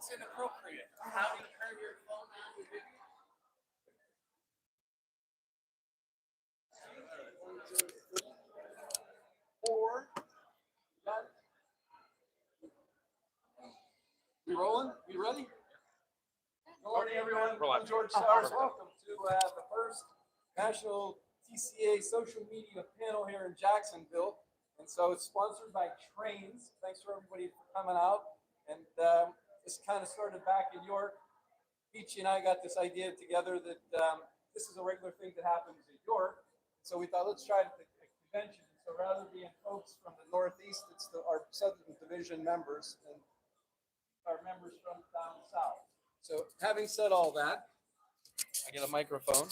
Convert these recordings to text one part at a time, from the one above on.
It's inappropriate. How do you turn your phone on to video? Four. Got it. We rolling? We ready? Good morning, everyone. I'm George Stars. Welcome to the first National TCA social media panel here in Jacksonville. And so it's sponsored by Trains. Thanks for everybody for coming out. And this kind of started back in York. Peachy and I got this idea together that this is a regular thing that happens in York. So we thought, let's try it at the convention. So rather than being folks from the Northeast, it's our Southern Division members and our members from down south. So having said all that, I get a microphone.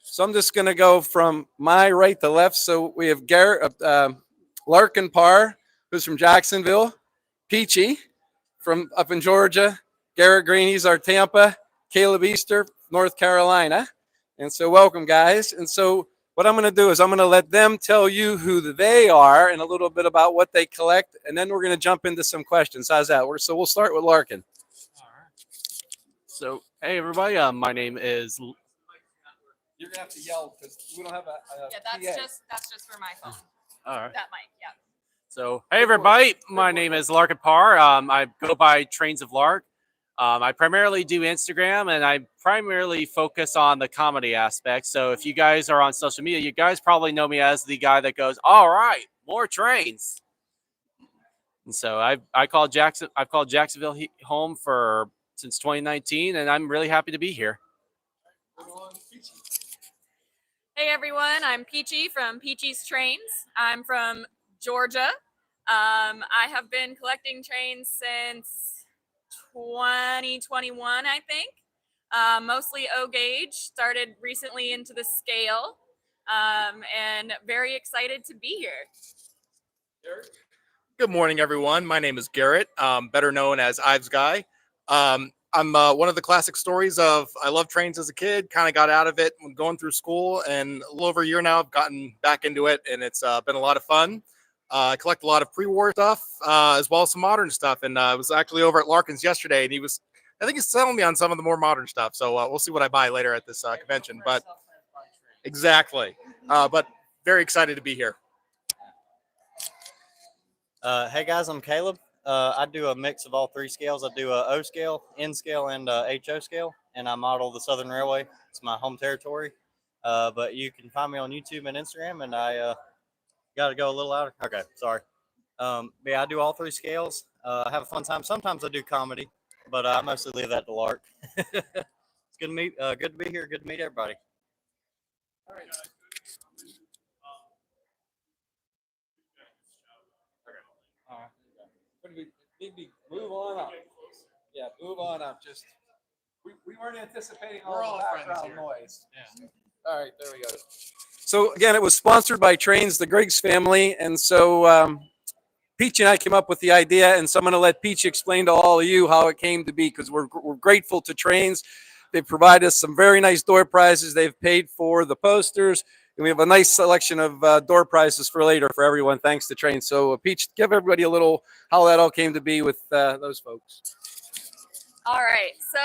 So I'm just going to go from my right to left. So we have Garrett, Larkin Parr, who's from Jacksonville, Peachy from up in Georgia, Garrett Green, he's our Tampa, Caleb Easter, North Carolina. And so welcome, guys. And so what I'm going to do is I'm going to let them tell you who they are and a little bit about what they collect, and then we're going to jump into some questions. How's that? So we'll start with Larkin. All right. So, hey, everybody. My name is... You're going to have to yell because we don't have a yeah, that's just for my phone. All right. That mic, yeah. So, hey, everybody. My name is Larkin Parr. I go by Trains of Lark. I primarily do Instagram, and I primarily focus on the comedy aspect. So if you guys are on social media, you guys probably know me as the guy that goes, all right, more trains. And so I've called Jacksonville home since 2019, and I'm really happy to be here. Hey, everyone. I'm Peachy from Peachy's Trains. I'm from Georgia. I have been collecting trains since 2021, I think. Mostly O gauge, started recently into the scale, and very excited to be here. Good morning, everyone. My name is Garrett, better known as Ives Guy. I'm one of the classic stories of I loved trains as a kid, kind of got out of it when going through school, and a little over a year now I've gotten back into it, and it's been a lot of fun. I collect a lot of pre-war stuff as well as some modern stuff. And I was actually over at Larkin's yesterday, and I think he's selling me on some of the more modern stuff. So we'll see what I buy later at this convention. But exactly. But very excited to be here. Hey guys, I'm Caleb. I do a mix of all three scales. I do a O scale, N scale, and HO scale, and I model the Southern Railway. It's my home territory. But you can find me on YouTube and Instagram, and I got to go a little louder. Okay, sorry. Yeah, I do all three scales. I have a fun time. Sometimes I do comedy, but I mostly leave that to Lark. It's good to meet. Good to be here. Good to meet everybody. All right. Big, move on up. Yeah, move on up. Just we weren't anticipating all the background noise. Yeah. All right, there we go. So again, it was sponsored by Trains, the Griggs family, and so Peach and I came up with the idea, and so I'm going to let Peach explain to all of you how it came to be, because we're grateful to Trains. They've provided us some very nice door prizes. They've paid for the posters, and we have a nice selection of door prizes for later for everyone, thanks to Trains. So Peach, give everybody a little how that all came to be with those folks. All right. So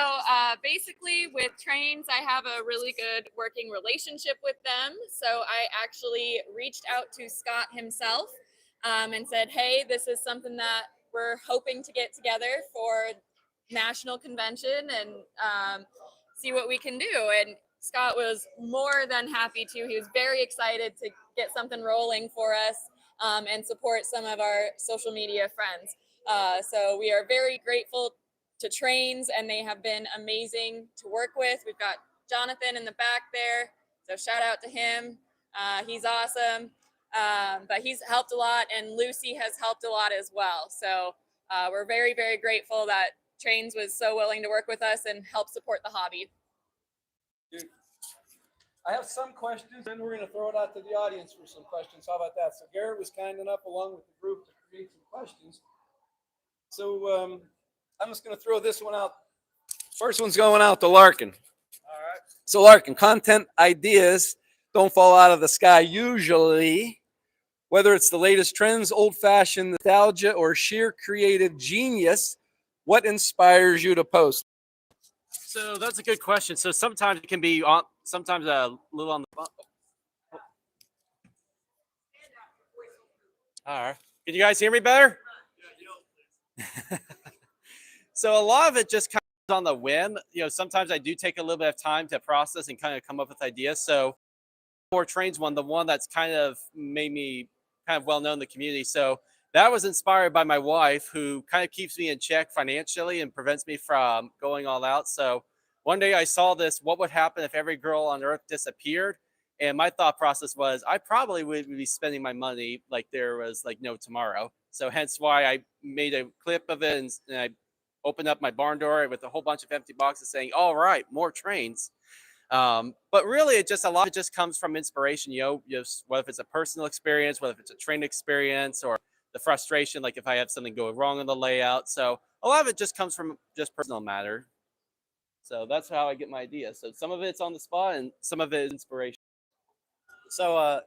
basically with Trains, I have a really good working relationship with them. So I actually reached out to Scott himself and said, hey, this is something that we're hoping to get together for national convention and see what we can do. And Scott was more than happy to. He was very excited to get something rolling for us and support some of our social media friends. So we are very grateful to Trains, and they have been amazing to work with. We've got Jonathan in the back there, so shout out to him. He's awesome, but he's helped a lot, and Lucy has helped a lot as well. So we're very, very grateful that Trains was so willing to work with us and help support the hobby. Dude, I have some questions, and we're going to throw it out to the audience for some questions. How about that? So Garrett was kind enough, along with the group, to create some questions. So I'm just going to throw this one out. First one's going out to Larkin. All right. So Larkin, content ideas don't fall out of the sky usually. Whether it's the latest trends, old-fashioned nostalgia, or sheer creative genius, What inspires you to post? So that's a good question. So sometimes it can be on, sometimes a little on the. All right. Can you guys hear me better? So a lot of it just comes on the whim. Sometimes I do take a little bit of time to process and kind of come up with ideas. So for trains one, the one that's kind of made me kind of well known in the community. So that was inspired by my wife, who kind of keeps me in check financially and prevents me from going all out. So one day I saw this: what would happen if every girl on earth disappeared? And my thought process was, I probably would be spending my money like there was like no tomorrow. So hence why I made a clip of it, and I opened up my barn door with a whole bunch of empty boxes saying, all right, more trains. But really, a lot of it just comes from inspiration. Just whether if it's a personal experience, whether if it's a train experience, or the frustration, like if I have something go wrong in the layout. So a lot of it just comes from just personal matter. So that's how I get my ideas. So some of it's on the spot, and some of it is inspiration. So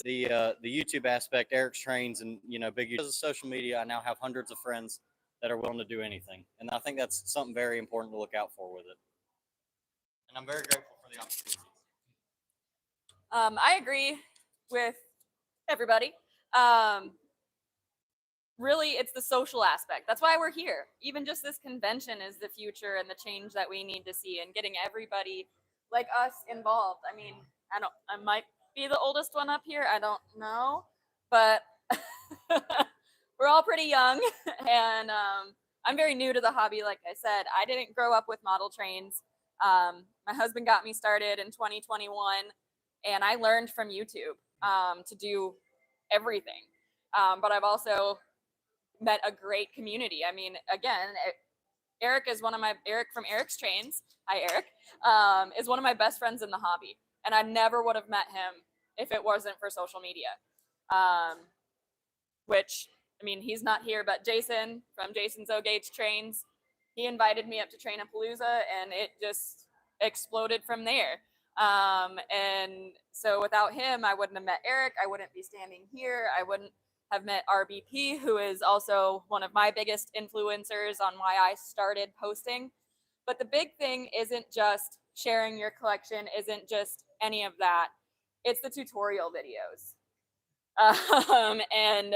the YouTube aspect, Eric's trains, and big because of social media, I now have hundreds of friends that are willing to do anything, and I think that's something very important to look out for with it. And I'm very grateful for the opportunity. I agree with everybody. Really, it's the social aspect. That's why we're here. Even just this convention is the future and the change that we need to see, and getting everybody like us involved. I mean, I might be the oldest one up here. I don't know, but we're all pretty young, and I'm very new to the hobby. Like I said, I didn't grow up with model trains. My husband got me started in 2021, and I learned from YouTube to do everything. But I've also met a great community. I mean, again, Eric from Eric's Trains. Hi, Eric. Is one of my best friends in the hobby, and I never would have met him if it wasn't for social media. Which, I mean, he's not here, but Jason from Jason's O'Gage Trains, he invited me up to Trainapalooza, and it just exploded from there. And so without him, I wouldn't have met Eric. I wouldn't be standing here. I wouldn't have met RBP, who is also one of my biggest influencers on why I started posting. But the big thing isn't just sharing your collection, isn't just any of that. It's the tutorial videos. And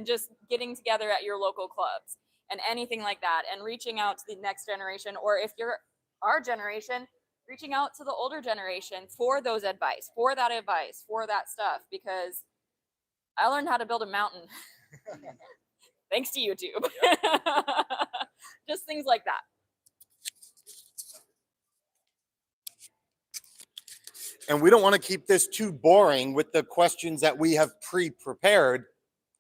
just getting together at your local clubs and anything like that, and reaching out to the next generation, or if you're our generation, reaching out to the older generation for that advice, for that stuff, because I learned how to build a mountain thanks to YouTube. Just things like that. And we don't want to keep this too boring with the questions that we have pre-prepared.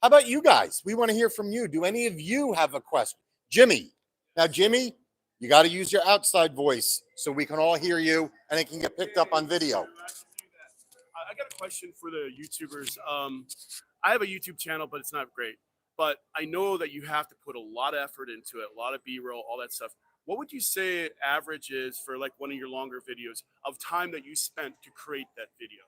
How about you guys? We want to hear from you. Do any of you have a question? Jimmy. Now, Jimmy, you got to use your outside voice so we can all hear you and it can get picked up on video. I got a question for the YouTubers. I have a YouTube channel, but it's not great. But I know that you have to put a lot of effort into it, a lot of B-roll, all that stuff. What would you say average is for like one of your longer videos of time that you spent to create that video?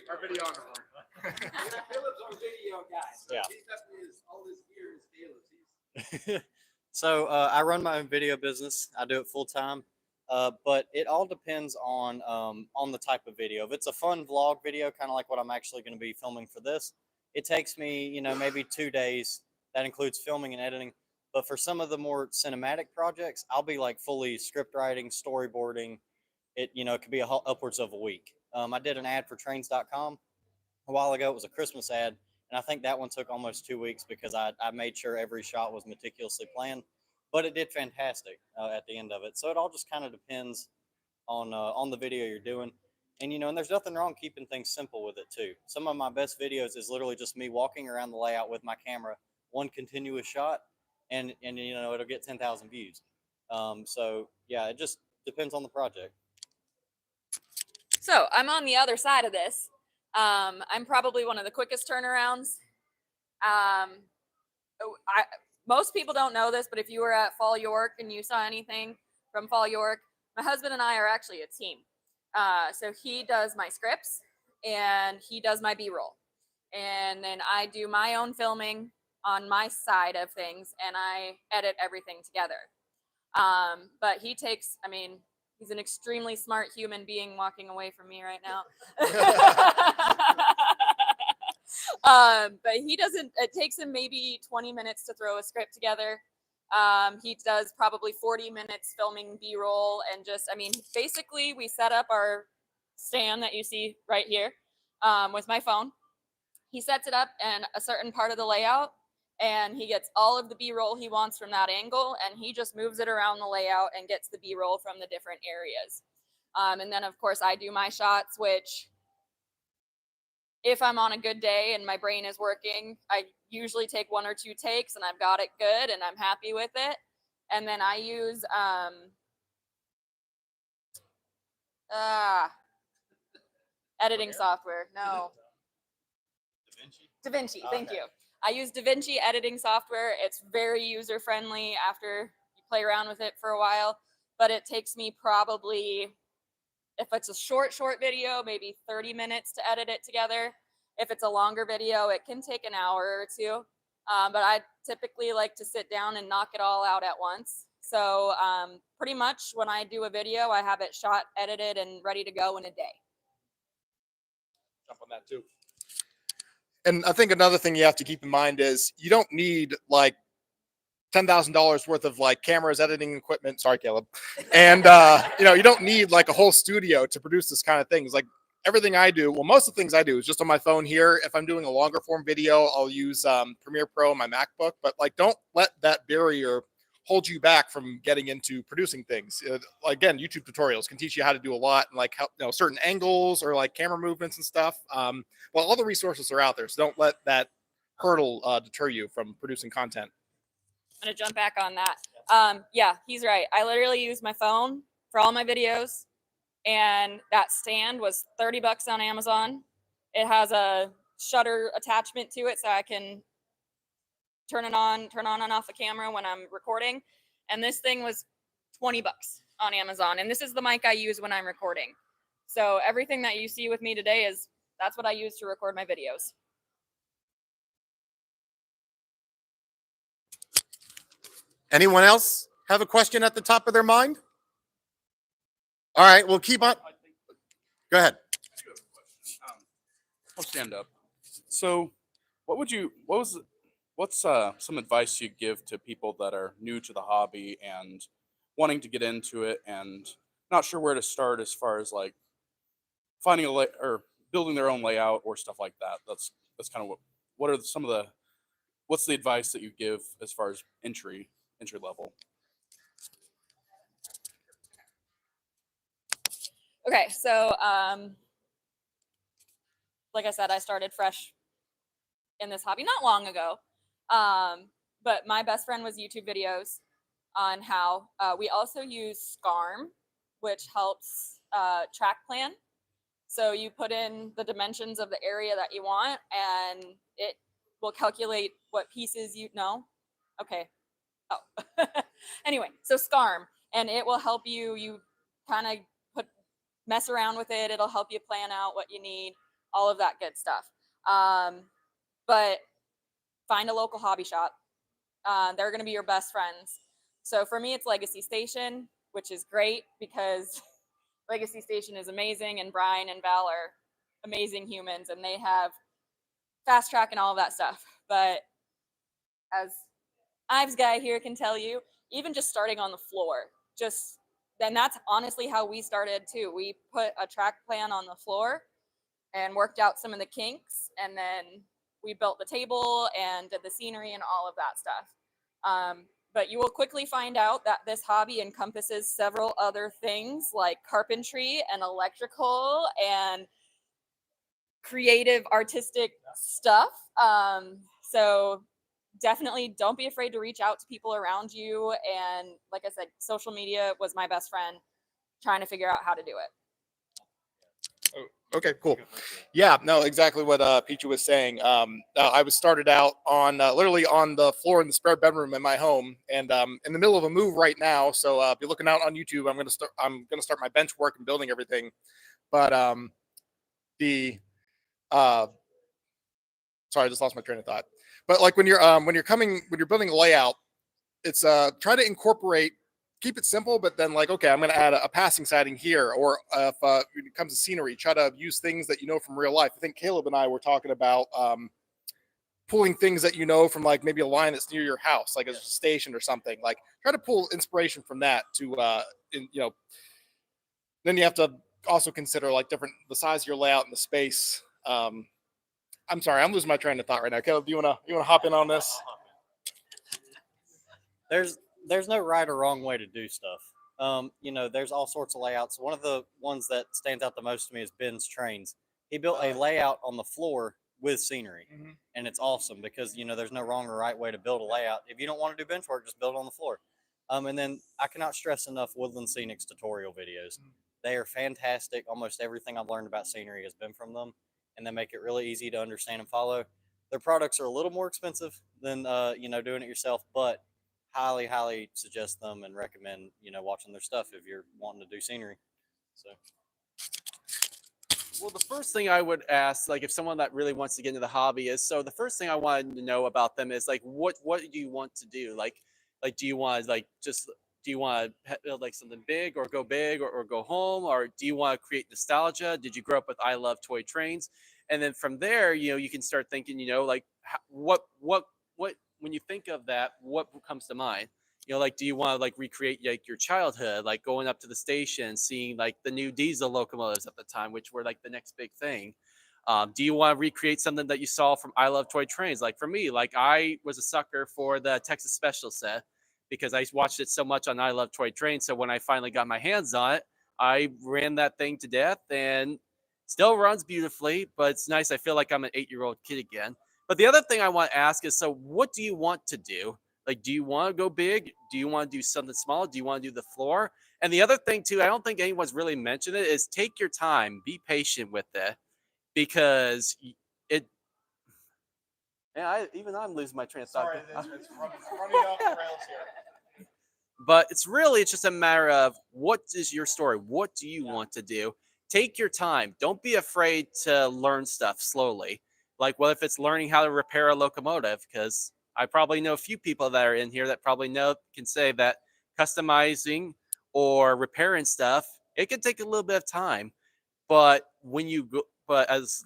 Our videographer. Caleb's on video, guys. Yeah. He definitely is, all his gear is Caleb's. So I run my own video business. I do it full time, but it all depends on the type of video. If it's a fun vlog video, kind of like what I'm actually going to be filming for this, it takes me, maybe 2 days. That includes filming and editing. But for some of the more cinematic projects, I'll be like fully script writing, storyboarding. It could be upwards of a week. I did an ad for trains.com a while ago. It was a Christmas ad, and I think that one took almost 2 weeks because I made sure every shot was meticulously planned. But it did fantastic at the end of it. So it all just kind of depends on the video you're doing. And, and there's nothing wrong keeping things simple with it too. Some of my best videos is literally just me walking around the layout with my camera, one continuous shot, and it'll get 10,000 views. So yeah, it just depends on the project. So I'm on the other side of this. I'm probably one of the quickest turnarounds. Most people don't know this, but if you were at Fall York and you saw anything from Fall York, my husband and I are actually a team. So he does my scripts and he does my B-roll. And then I do my own filming on my side of things, and I edit everything together. But he takes, I mean, he's an extremely smart human being walking away from me right now. But he doesn't, it takes him maybe 20 minutes to throw a script together. He does probably 40 minutes filming B-roll and just, I mean, basically we set up our stand that you see right here with my phone. He sets it up in a certain part of the layout and he gets all of the B-roll he wants from that angle, and he just moves it around the layout and gets the B-roll from the different areas. And then of course I do my shots, which if I'm on a good day and my brain is working, I usually take 1 or 2 takes and I've got it good and I'm happy with it. And then I use editing software. No. DaVinci, thank you. I use DaVinci editing software. It's very user friendly after you play around with it for a while, but it takes me probably, if it's a short video, maybe 30 minutes to edit it together. If it's a longer video, it can take an hour or 2. But I typically like to sit down and knock it all out at once. So pretty much when I do a video, I have it shot, edited, and ready to go in a day. Jump on that too. And I think another thing you have to keep in mind is you don't need like $10,000 worth of like cameras, editing equipment. Sorry, Caleb. And you don't need like a whole studio to produce this kind of things. Like everything I do, well, most of the things I do is just on my phone here. If I'm doing a longer form video, I'll use Premiere Pro on my MacBook. But like, don't let that barrier hold you back from getting into producing things. Again, YouTube tutorials can teach you how to do a lot and like how, certain angles or like camera movements and stuff. Well, all the resources are out there, so don't let that hurdle deter you from producing content. I'm gonna jump back on that. Yeah, he's right. I literally use my phone for all my videos, and that stand was $30 on Amazon. It has a shutter attachment to it, so I can turn on and off the camera when I'm recording. And this thing was $20 on Amazon. And this is the mic I use when I'm recording. So everything that you see with me today that's what I use to record my videos. Anyone else have a question at the top of their mind? All right, we'll keep on. Go ahead. I'll stand up. So, what's some advice you give to people that are new to the hobby and wanting to get into it and not sure where to start as far as like finding or building their own layout or stuff like that? That's kind of what's the advice that you give as far as entry level? Okay, so like I said, I started fresh in this hobby not long ago. But my best friend was YouTube videos on how we also use SCARM, which helps track plan. So you put in the dimensions of the area that you want, and it will calculate what pieces you know. Okay. Oh, anyway, so SCARM, and it will help you kind of mess around with it. It'll help you plan out what you need, all of that good stuff. But find a local hobby shop. They're going to be your best friends. So for me, it's Legacy Station, which is great because Legacy Station is amazing, and Brian and Val are amazing humans, and they have fast track and all of that stuff. But as Ives guy here can tell you, even just starting on the floor, then that's honestly how we started too. We put a track plan on the floor and worked out some of the kinks, and then we built the table and did the scenery and all of that stuff. But you will quickly find out that this hobby encompasses several other things like carpentry and electrical and creative artistic stuff. So definitely don't be afraid to reach out to people around you. And like I said, social media was my best friend trying to figure out how to do it. Okay, cool. Yeah, no, exactly what Peachy was saying. I was started out on literally on the floor in the spare bedroom in my home, and in the middle of a move right now. So be looking out on YouTube. I'm gonna start my bench work and building everything. But sorry, I just lost my train of thought. But like when you're building a layout, it's try to incorporate, keep it simple, but then like, okay, I'm going to add a passing siding here, or if when it comes to scenery, try to use things that you know from real life. I think Caleb and I were talking about pulling things that you know from like maybe a line that's near your house, like a station or something. Like try to pull inspiration from that to then you have to also consider like the size of your layout and the space. I'm sorry, I'm losing my train of thought right now. Caleb, do you wanna hop in on this? There's no right or wrong way to do stuff. There's all sorts of layouts. One of the ones that stands out the most to me is Ben's Trains. He built a layout on the floor with scenery, and it's awesome because there's no wrong or right way to build a layout. If you don't want to do bench work, just build it on the floor. And then I cannot stress enough Woodland Scenics tutorial videos. They are fantastic. Almost everything I've learned about scenery has been from them, and they make it really easy to understand and follow. Their products are a little more expensive than doing it yourself, but highly suggest them and recommend watching their stuff if you're wanting to do scenery. So. Well, the first thing I would ask, like if someone that really wants to get into the hobby is, so the first thing I wanted to know about them is like, what do you want to do? Like do you want to do you want to build like something big or go big or go home? Or do you want to create nostalgia? Did you grow up with I Love Toy Trains? And then from there, you can start thinking, like what, when you think of that, what comes to mind? Like, do you want to like recreate like your childhood, like going up to the station, seeing like the new diesel locomotives at the time, which were like the next big thing? Do you want to recreate something that you saw from I Love Toy Trains? Like for me, like I was a sucker for the Texas Special set because I watched it so much on I Love Toy Trains. So when I finally got my hands on it, I ran that thing to death and still runs beautifully, but it's nice. I feel like I'm an 8-year-old kid again. But the other thing I want to ask is, so what do you want to do? Like, do you want to go big? Do you want to do something small? Do you want to do the floor? And the other thing too, I don't think anyone's really mentioned it, is take your time, be patient with it, because I'm losing my train of thought. Sorry, it's running off the rails here. But it's just a matter of, what is your story? What do you want to do? Take your time. Don't be afraid to learn stuff slowly. Like, what if it's learning how to repair a locomotive? Because I probably know a few people that are in here that probably can say that customizing or repairing stuff, it can take a little bit of time. But as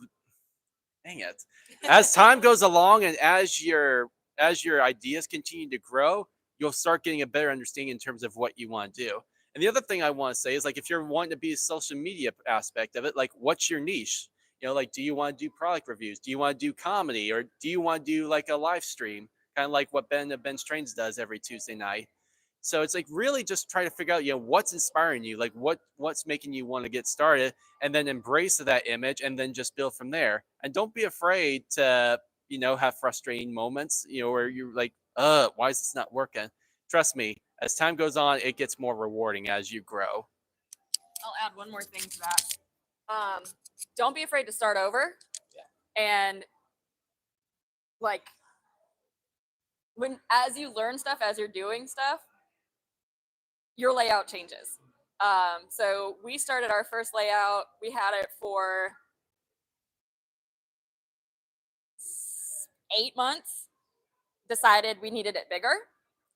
time goes along and as your ideas continue to grow, you'll start getting a better understanding in terms of what you want to do. And the other thing I want to say is, like, if you're wanting to be a social media aspect of it, like, what's your niche? Like, do you want to do product reviews? Do you want to do comedy? Or do you want to do like a live stream? Kind of like what Ben of Ben's Trains does every Tuesday night. So it's like really just try to figure out, what's inspiring you, like what's making you want to get started, and then embrace that image and then just build from there. And don't be afraid to, have frustrating moments, where you're like, why is this not working? Trust me, as time goes on, it gets more rewarding as you grow. I'll add one more thing to that. Don't be afraid to start over. Yeah. And like, as you learn stuff, as you're doing stuff, your layout changes. So we started our first layout. We had it for 8 months, decided we needed it bigger,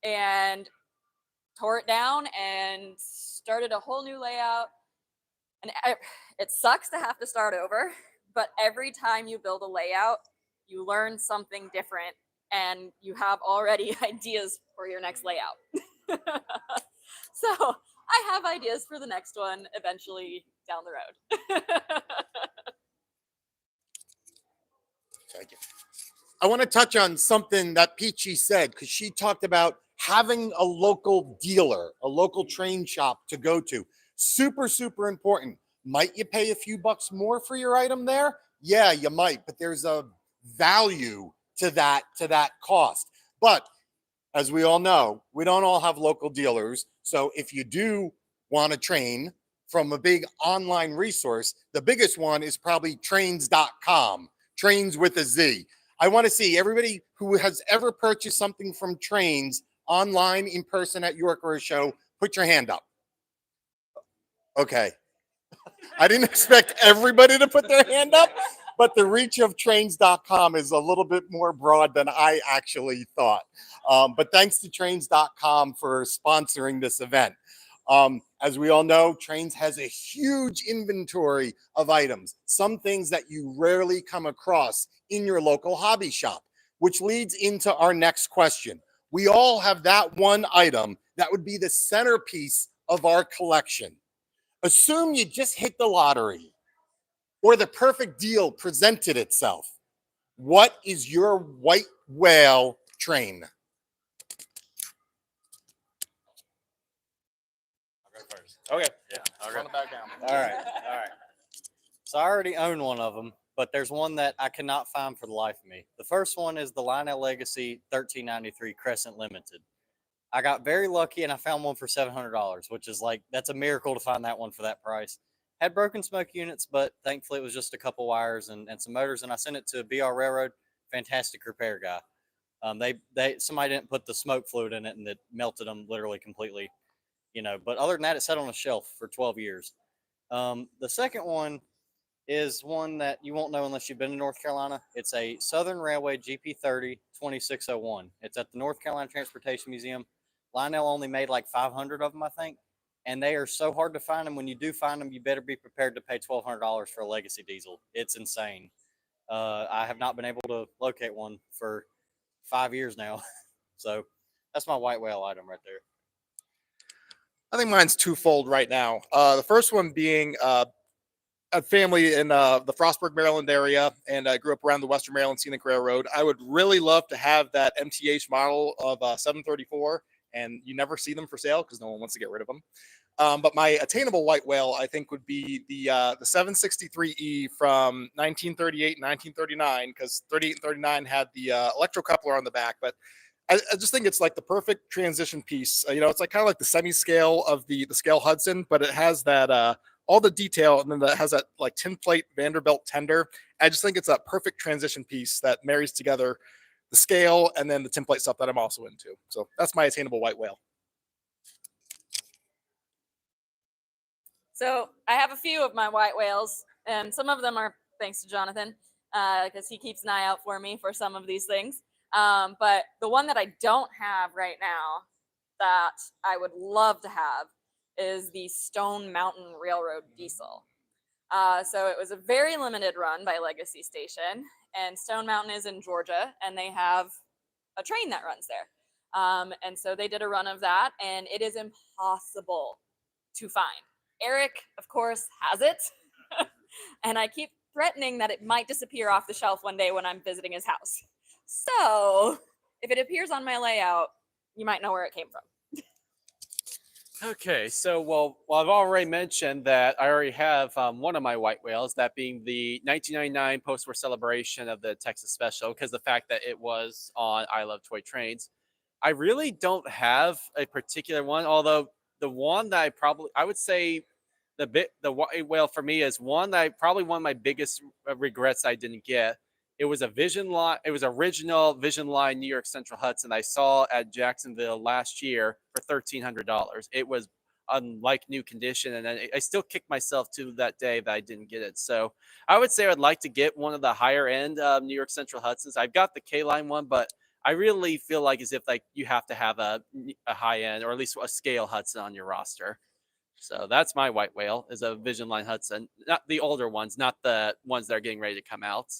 and tore it down and started a whole new layout. And it sucks to have to start over, but every time you build a layout, you learn something different and you have already ideas for your next layout. So I have ideas for the next one eventually down the road. Thank you. I want to touch on something that Peachy said, because she talked about having a local dealer, a local train shop to go to. Super, super important. Might you pay a few bucks more for your item there? Yeah, you might, but there's a value to that cost. But as we all know, we don't all have local dealers. So if you do want a train from a big online resource, the biggest one is probably trains.com, trains with a Z. I want to see everybody who has ever purchased something from Trains online, in person, at York or a show, put your hand up. Okay. I didn't expect everybody to put their hand up, but the reach of trains.com is a little bit more broad than I actually thought. But thanks to trains.com for sponsoring this event. As we all know, Trains has a huge inventory of items, some things that you rarely come across in your local hobby shop, which leads into our next question. We all have that one item that would be the centerpiece of our collection. Assume you just hit the lottery or the perfect deal presented itself. What is your white whale train? Okay. Yeah. Run it back down. All right. So I already own one of them, but there's one that I cannot find for the life of me. The first one is the Lionel Legacy 1393 Crescent Limited. I got very lucky and I found one for $700, which is like, that's a miracle to find that one for that price. Had broken smoke units, but thankfully it was just a couple wires and some motors, and I sent it to BR Railroad. Fantastic repair guy. Somebody didn't put the smoke fluid in it and it melted them literally completely, but other than that, it sat on a shelf for 12 years. The second one is one that you won't know unless you've been to North Carolina. It's a Southern Railway GP30 2601. It's at the North Carolina Transportation Museum. Lionel only made like 500 of them, I think. And they are so hard to find them. When you do find them, you better be prepared to pay $1,200 for a legacy diesel. It's insane. I have not been able to locate one for 5 years now. So that's my white whale item right there. I think mine's twofold right now. The first one being a family in the Frostburg, Maryland area, and I grew up around the Western Maryland Scenic Railroad. I would really love to have that MTH model of 734, and you never see them for sale because no one wants to get rid of them. But my attainable white whale, I think, would be the 763E from 1938 and 1939, because 38 and 39 had the electrocoupler on the back. But I just think it's like the perfect transition piece. It's like kind of like the semi-scale of the scale Hudson, but it has that all the detail, and then that has that like tin plate Vanderbilt tender. I just think it's a perfect transition piece that marries together the scale and then the tin plate stuff that I'm also into. So that's my attainable white whale. So I have a few of my white whales, and some of them are thanks to Jonathan, because he keeps an eye out for me for some of these things. But the one that I don't have right now that I would love to have is the Stone Mountain Railroad diesel. So it was a very limited run by Legacy Station, and Stone Mountain is in Georgia, and they have a train that runs there. And so they did a run of that, and it is impossible to find. Eric, of course, has it, and I keep threatening that it might disappear off the shelf one day when I'm visiting his house. So if it appears on my layout, you might know where it came from. Okay, so well, I've already mentioned that I already have one of my white whales, that being the 1999 post-war celebration of the Texas Special, because the fact that it was on I Love Toy Trains. I really don't have a particular one, although the one that I would say the white whale for me is one that one of my biggest regrets I didn't get. It was a Vision Line. It was original Vision Line New York Central Hudson I saw at Jacksonville last year for $1,300. It was unlike new condition, and I still kick myself to that day that I didn't get it. So I would say I'd like to get one of the higher end New York Central Hudsons. I've got the K line one, but I really feel like as if like you have to have a high end or at least a scale Hudson on your roster. So that's my white whale, is a Vision Line Hudson, not the older ones, not the ones that are getting ready to come out.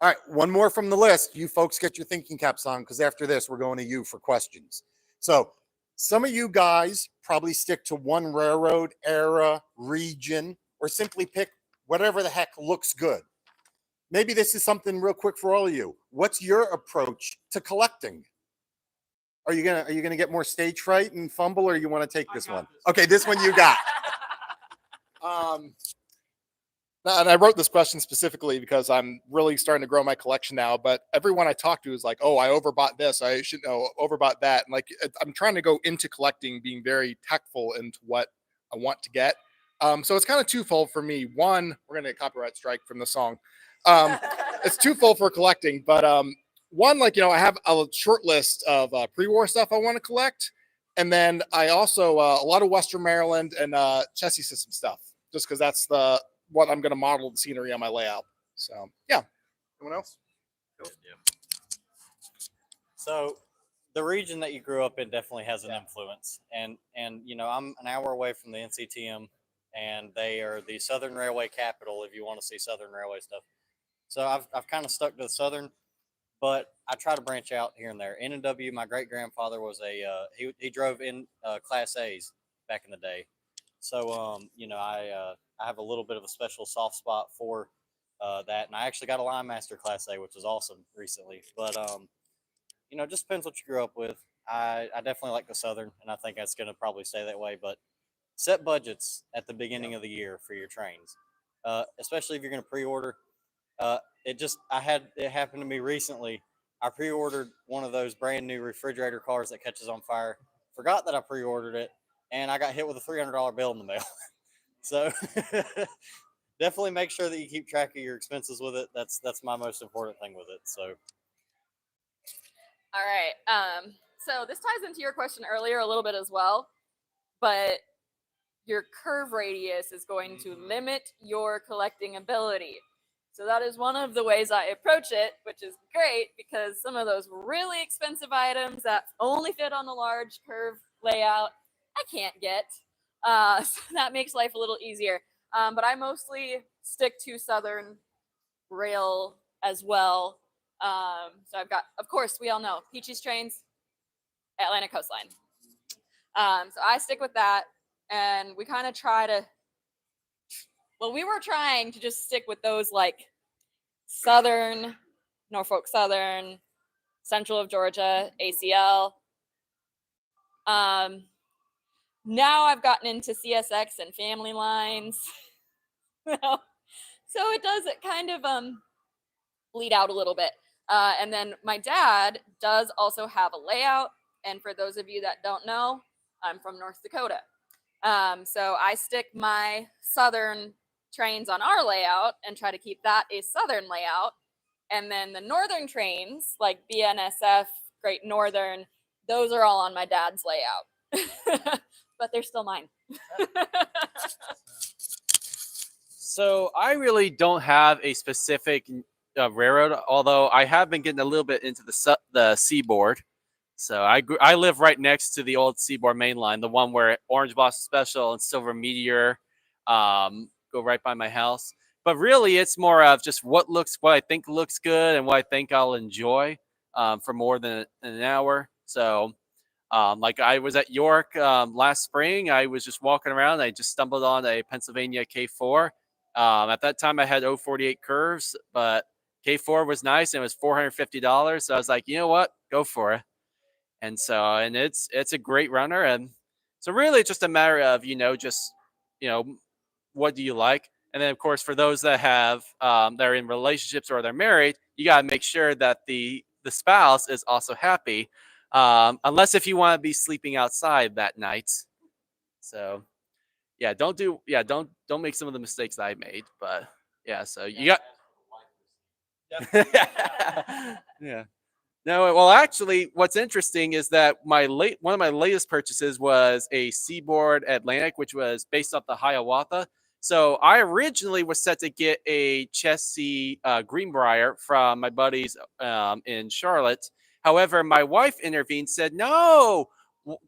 All right, one more from the list. You folks get your thinking caps on, because after this, we're going to you for questions. So some of you guys probably stick to one railroad, era, region, or simply pick whatever the heck looks good. Maybe this is something real quick for all of you. What's your approach to collecting? Are you gonna get more stage fright and fumble, or you want to take this one? Okay, this one you got. And I wrote this question specifically because I'm really starting to grow my collection now. But everyone I talk to is like, "Oh, I overbought this. I should know overbought that." And like, I'm trying to go into collecting, being very tactful into what I want to get. So it's kind of twofold for me. One, we're gonna get copyright strike from the song. It's twofold for collecting, but one, like, I have a short list of pre-war stuff I want to collect, And then I also a lot of Western Maryland and chassis system stuff, just because that's what I'm going to model the scenery on my layout. So yeah. Anyone else? So the region that you grew up in definitely has an influence, and you know, I'm an hour away from the NCTM, and they are the Southern Railway capital if you want to see Southern Railway stuff. So I've kind of stuck to the Southern, but I try to branch out here and there. N&W, my great grandfather was he drove in Class A's back in the day, so you know, I have a little bit of a special soft spot for that, and I actually got a Line Master Class A, which was awesome recently. But you know, it just depends what you grew up with. I definitely like the Southern, and I think that's going to probably stay that way. But set budgets at the beginning of the year for your trains, especially if you're going to pre-order. It happened to me recently. I pre-ordered one of those brand new refrigerator cars that catches on fire. Forgot that I pre-ordered it, and I got hit with a $300 bill in the mail. So definitely make sure that you keep track of your expenses with it. That's my most important thing with it. So. All right. So this ties into your question earlier a little bit as well, but your curve radius is going to limit your collecting ability. So that is one of the ways I approach it, which is great because some of those really expensive items that only fit on a large curve layout, I can't get. So that makes life a little easier. But I mostly stick to Southern Rail as well. So I've got, of course, we all know Peachy's trains, Atlantic Coastline. So I stick with that, and we kind of we were trying to just stick with those like Southern, Norfolk Southern, Central of Georgia, ACL. Now I've gotten into CSX and family lines. So it does kind of bleed out a little bit. And then my dad does also have a layout. And for those of you that don't know, I'm from North Dakota. So I stick my Southern trains on our layout and try to keep that a Southern layout. And then the Northern trains, like BNSF, Great Northern, those are all on my dad's layout. But they're still mine. So I really don't have a specific railroad, although I have been getting a little bit into the Seaboard. So I live right next to the old Seaboard main line, the one where Orange Blossom Special and Silver Meteor go right by my house. But really, it's more of just what I think looks good and what I think I'll enjoy for more than an hour. So like I was at York last spring. I was just walking around. I just stumbled on a Pennsylvania K4. At that time, I had 048 curves, but K4 was nice and it was $450. So I was like, you know what? Go for it. And so, and it's a great runner. And so really it's just a matter of, what do you like? And then of course, for those that have, they're in relationships or they're married, you got to make sure that the spouse is also happy. Unless if you want to be sleeping outside that night. So yeah, don't make some of the mistakes that I made, but yeah, so you got, yeah. No, well, actually, what's interesting is that one of my latest purchases was a Seaboard Atlantic, which was based off the Hiawatha. So I originally was set to get a chassis Greenbrier from my buddies in Charlotte. However, my wife intervened, said, "No,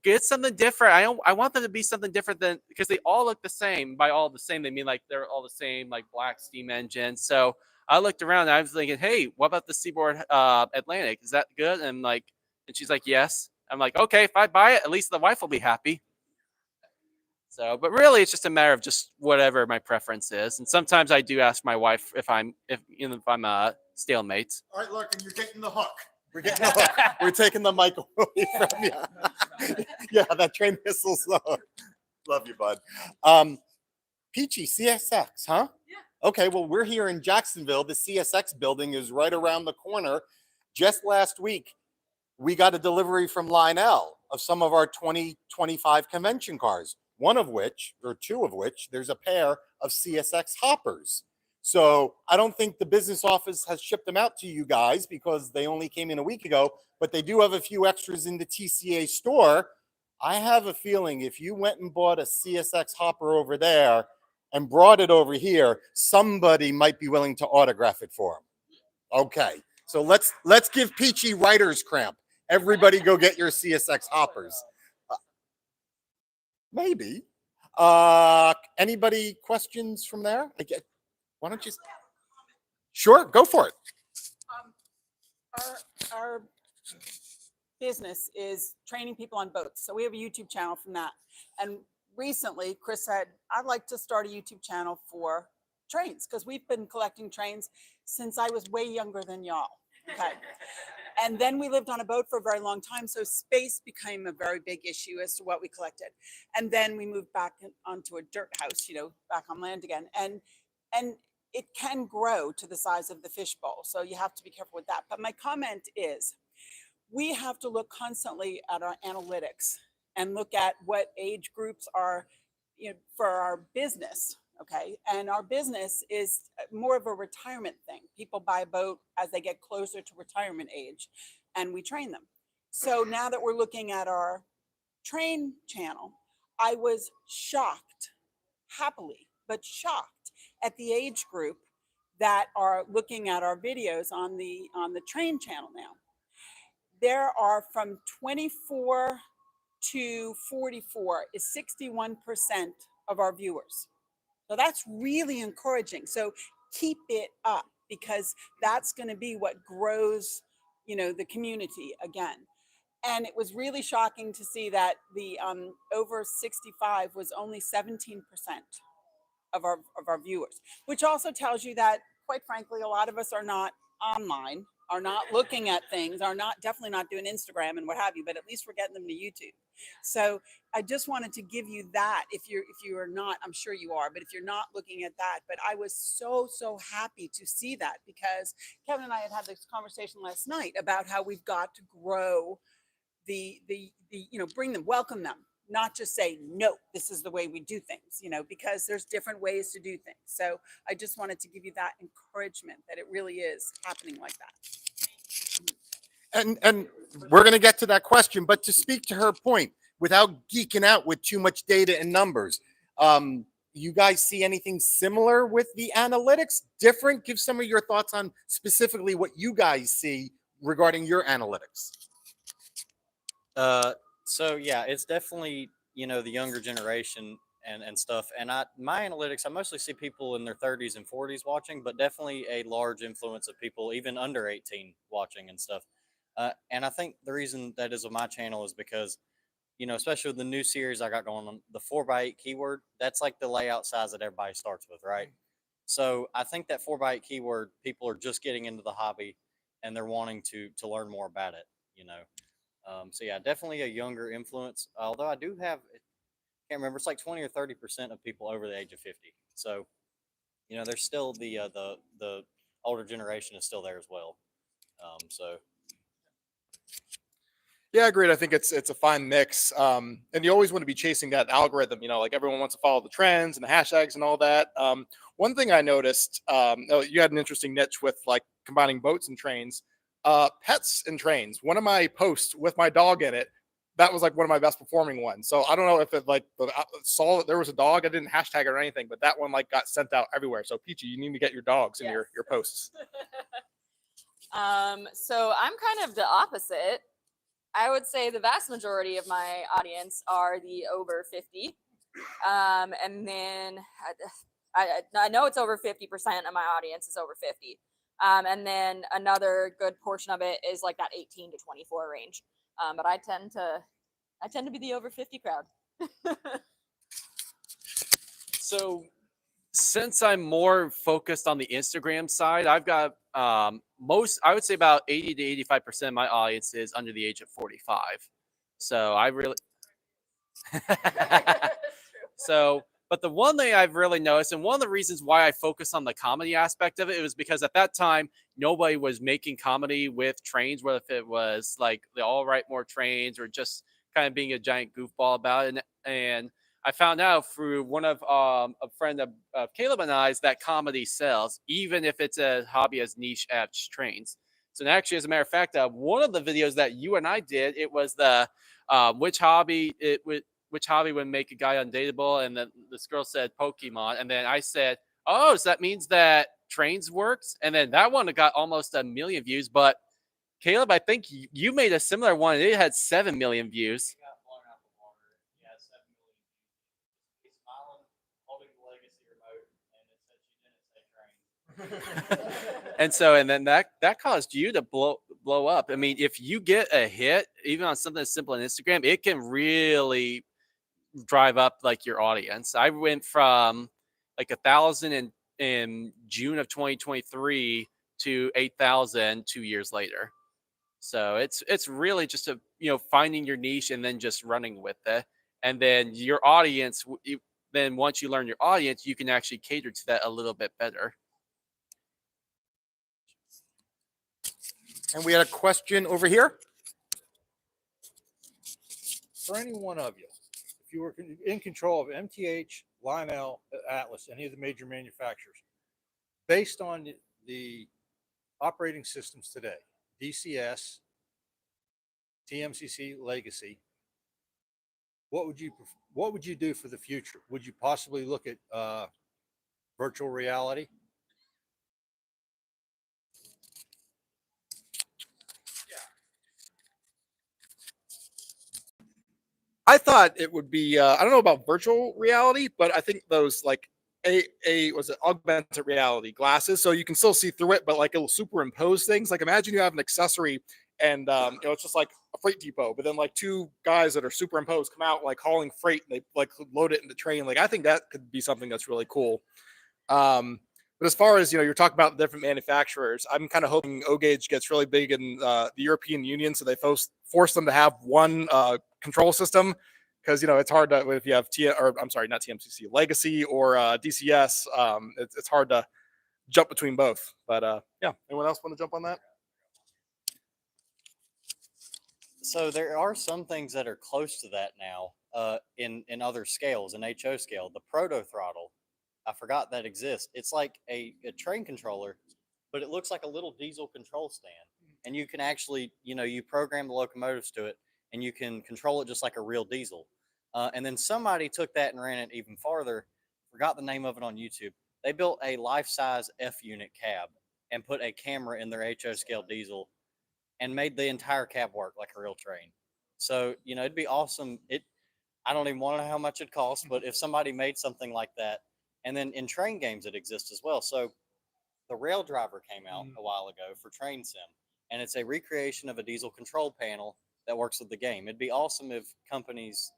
get something different. I want them to be something different than because they all look the same. By all the same, they mean like they're all the same, like black steam engine." So I looked around and I was thinking, hey, what about the Seaboard Atlantic? Is that good? And she's like, yes. I'm like, okay, if I buy it, at least the wife will be happy. So, but really it's just a matter of just whatever my preference is. And sometimes I do ask my wife if I'm a stalemate. All right, Larkin, you're getting the hook. We're getting the hook. We're taking the mic away from you. Yeah, that train whistles the hook. Love you, bud. Peachy, CSX, huh? Yeah. Okay, well, we're here in Jacksonville. The CSX building is right around the corner. Just last week, we got a delivery from Lionel of some of our 2025 convention cars, one of which, or two of which, there's a pair of CSX hoppers. So I don't think the business office has shipped them out to you guys because they only came in a week ago, but they do have a few extras in the TCA store. I have a feeling if you went and bought a CSX hopper over there and brought it over here, somebody might be willing to autograph it for him. Okay, so let's give Peachy writer's cramp. Everybody go get your CSX hoppers. Maybe. Anybody questions from there? Why don't you? Sure, go for it. Our business is training people on boats. So we have a YouTube channel from that. And recently, Chris said, I'd like to start a YouTube channel for trains because we've been collecting trains since I was way younger than y'all. Okay. And then we lived on a boat for a very long time. So space became a very big issue as to what we collected. And then we moved back onto a dirt house, back on land again. And it can grow to the size of the fishbowl. So you have to be careful with that. But my comment is, we have to look constantly at our analytics and look at what age groups are, for our business. Okay. And our business is more of a retirement thing. People buy a boat as they get closer to retirement age and we train them. So now that we're looking at our train channel, I was shocked, happily, but shocked at the age group that are looking at our videos on the train channel now. There are from 24 to 44 is 61% of our viewers. So that's really encouraging. So keep it up because that's going to be what grows, the community again. And it was really shocking to see that the over 65 was only 17% of our viewers, which also tells you that, quite frankly, a lot of us are not online, are not looking at things, are definitely not doing Instagram and what have you, but at least we're getting them to YouTube. So I just wanted to give you that. If you are not, I'm sure you are, but if you're not looking at that, but I was so happy to see that because Kevin and I had this conversation last night about how we've got to grow the bring them, welcome them, not just say, no, this is the way we do things, because there's different ways to do things. So I just wanted to give you that encouragement that it really is happening like that. And we're going to get to that question, but to speak to her point, without geeking out with too much data and numbers, you guys see anything similar with the analytics? Different? Give some of your thoughts on specifically what you guys see regarding your analytics. So yeah, it's definitely, the younger generation and stuff. And my analytics, I mostly see people in their 30s and 40s watching, but definitely a large influence of people even under 18 watching and stuff. And I think the reason that is on my channel is because, especially with the new series I got going on, the 4x8 keyword, that's like the layout size that everybody starts with, right? So I think that 4x8 keyword, people are just getting into the hobby and they're wanting to learn more about it, So yeah, definitely a younger influence. Although I do have, I can't remember, it's like 20 or 30% of people over the age of 50. So, there's still the older generation is still there as well. So. Yeah, agreed. I think it's a fine mix. And you always want to be chasing that algorithm, like everyone wants to follow the trends and the hashtags and all that. One thing I noticed, you had an interesting niche with like combining boats and trains, pets and trains. One of my posts with my dog in it, that was like one of my best performing ones. So I don't know if it saw that there was a dog. I didn't hashtag it or anything, but that one like got sent out everywhere. So Peachy, you need to get your dogs in your posts. So I'm kind of the opposite. I would say the vast majority of my audience are the over 50. And then I know it's over 50% of my audience is over 50. And then another good portion of it is like that 18 to 24 range. But I tend to be the over 50 crowd. So since I'm more focused on the Instagram side, I've got I would say about 80 to 85% of my audience is under the age of 45. So I really but the one thing I've really noticed, and one of the reasons why I focus on the comedy aspect of it, was because at that time nobody was making comedy with trains, whether if it was like the all right more trains or just kind of being a giant goofball about it. And I found out through one of a friend of Caleb and I's that comedy sells, even if it's a hobby as niche as trains. So and actually, as a matter of fact, one of the videos that you and I did, it was the which hobby would make a guy undateable, and then this girl said Pokemon, and then I said, oh, so that means that trains works, and then that one got almost 1 million views. But Caleb, I think you made a similar one. It had 7 million views. And so, and then that caused you to blow up. I mean, if you get a hit, even on something as simple as Instagram, it can really drive up like your audience. I went from like 1,000 in June of 2023 to 8,000 2 years later. So it's really just finding your niche and then just running with it, and then your audience. Then once you learn your audience, you can actually cater to that a little bit better. And we had a question over here. For any one of you, if you were in control of MTH, Lionel, Atlas, any of the major manufacturers, based on the operating systems today, DCS, TMCC, Legacy, what would you do for the future? Would you possibly look at virtual reality? I thought it would be I don't know about virtual reality, but I think those like was it augmented reality glasses, so you can still see through it, but like it'll superimpose things. Like imagine you have an accessory and it's just like a freight depot, but then like two guys that are superimposed come out like hauling freight and they like load it in the train. Like I think that could be something that's really cool. But as far as you're talking about different manufacturers, I'm kind of hoping O-Gauge gets really big in the European Union, so they force them to have one control system, because it's hard to, if you have not TMCC, Legacy or DCS, it's hard to jump between both. But yeah, anyone else want to jump on that? So there are some things that are close to that now in other scales, in HO scale. The proto throttle, I forgot that exists. It's like a train controller, but it looks like a little diesel control stand. And you can actually, you program the locomotives to it and you can control it just like a real diesel. And then somebody took that and ran it even farther. Forgot the name of it on YouTube. They built a life-size F-unit cab and put a camera in their HO scale diesel and made the entire cab work like a real train. So, it'd be awesome. I don't even want to know how much it costs, but if somebody made something like that, and then in train games it exists as well. So the Rail Driver came out a while ago for Train Sim, and it's a recreation of a diesel control panel that works with the game. It'd be awesome if companies,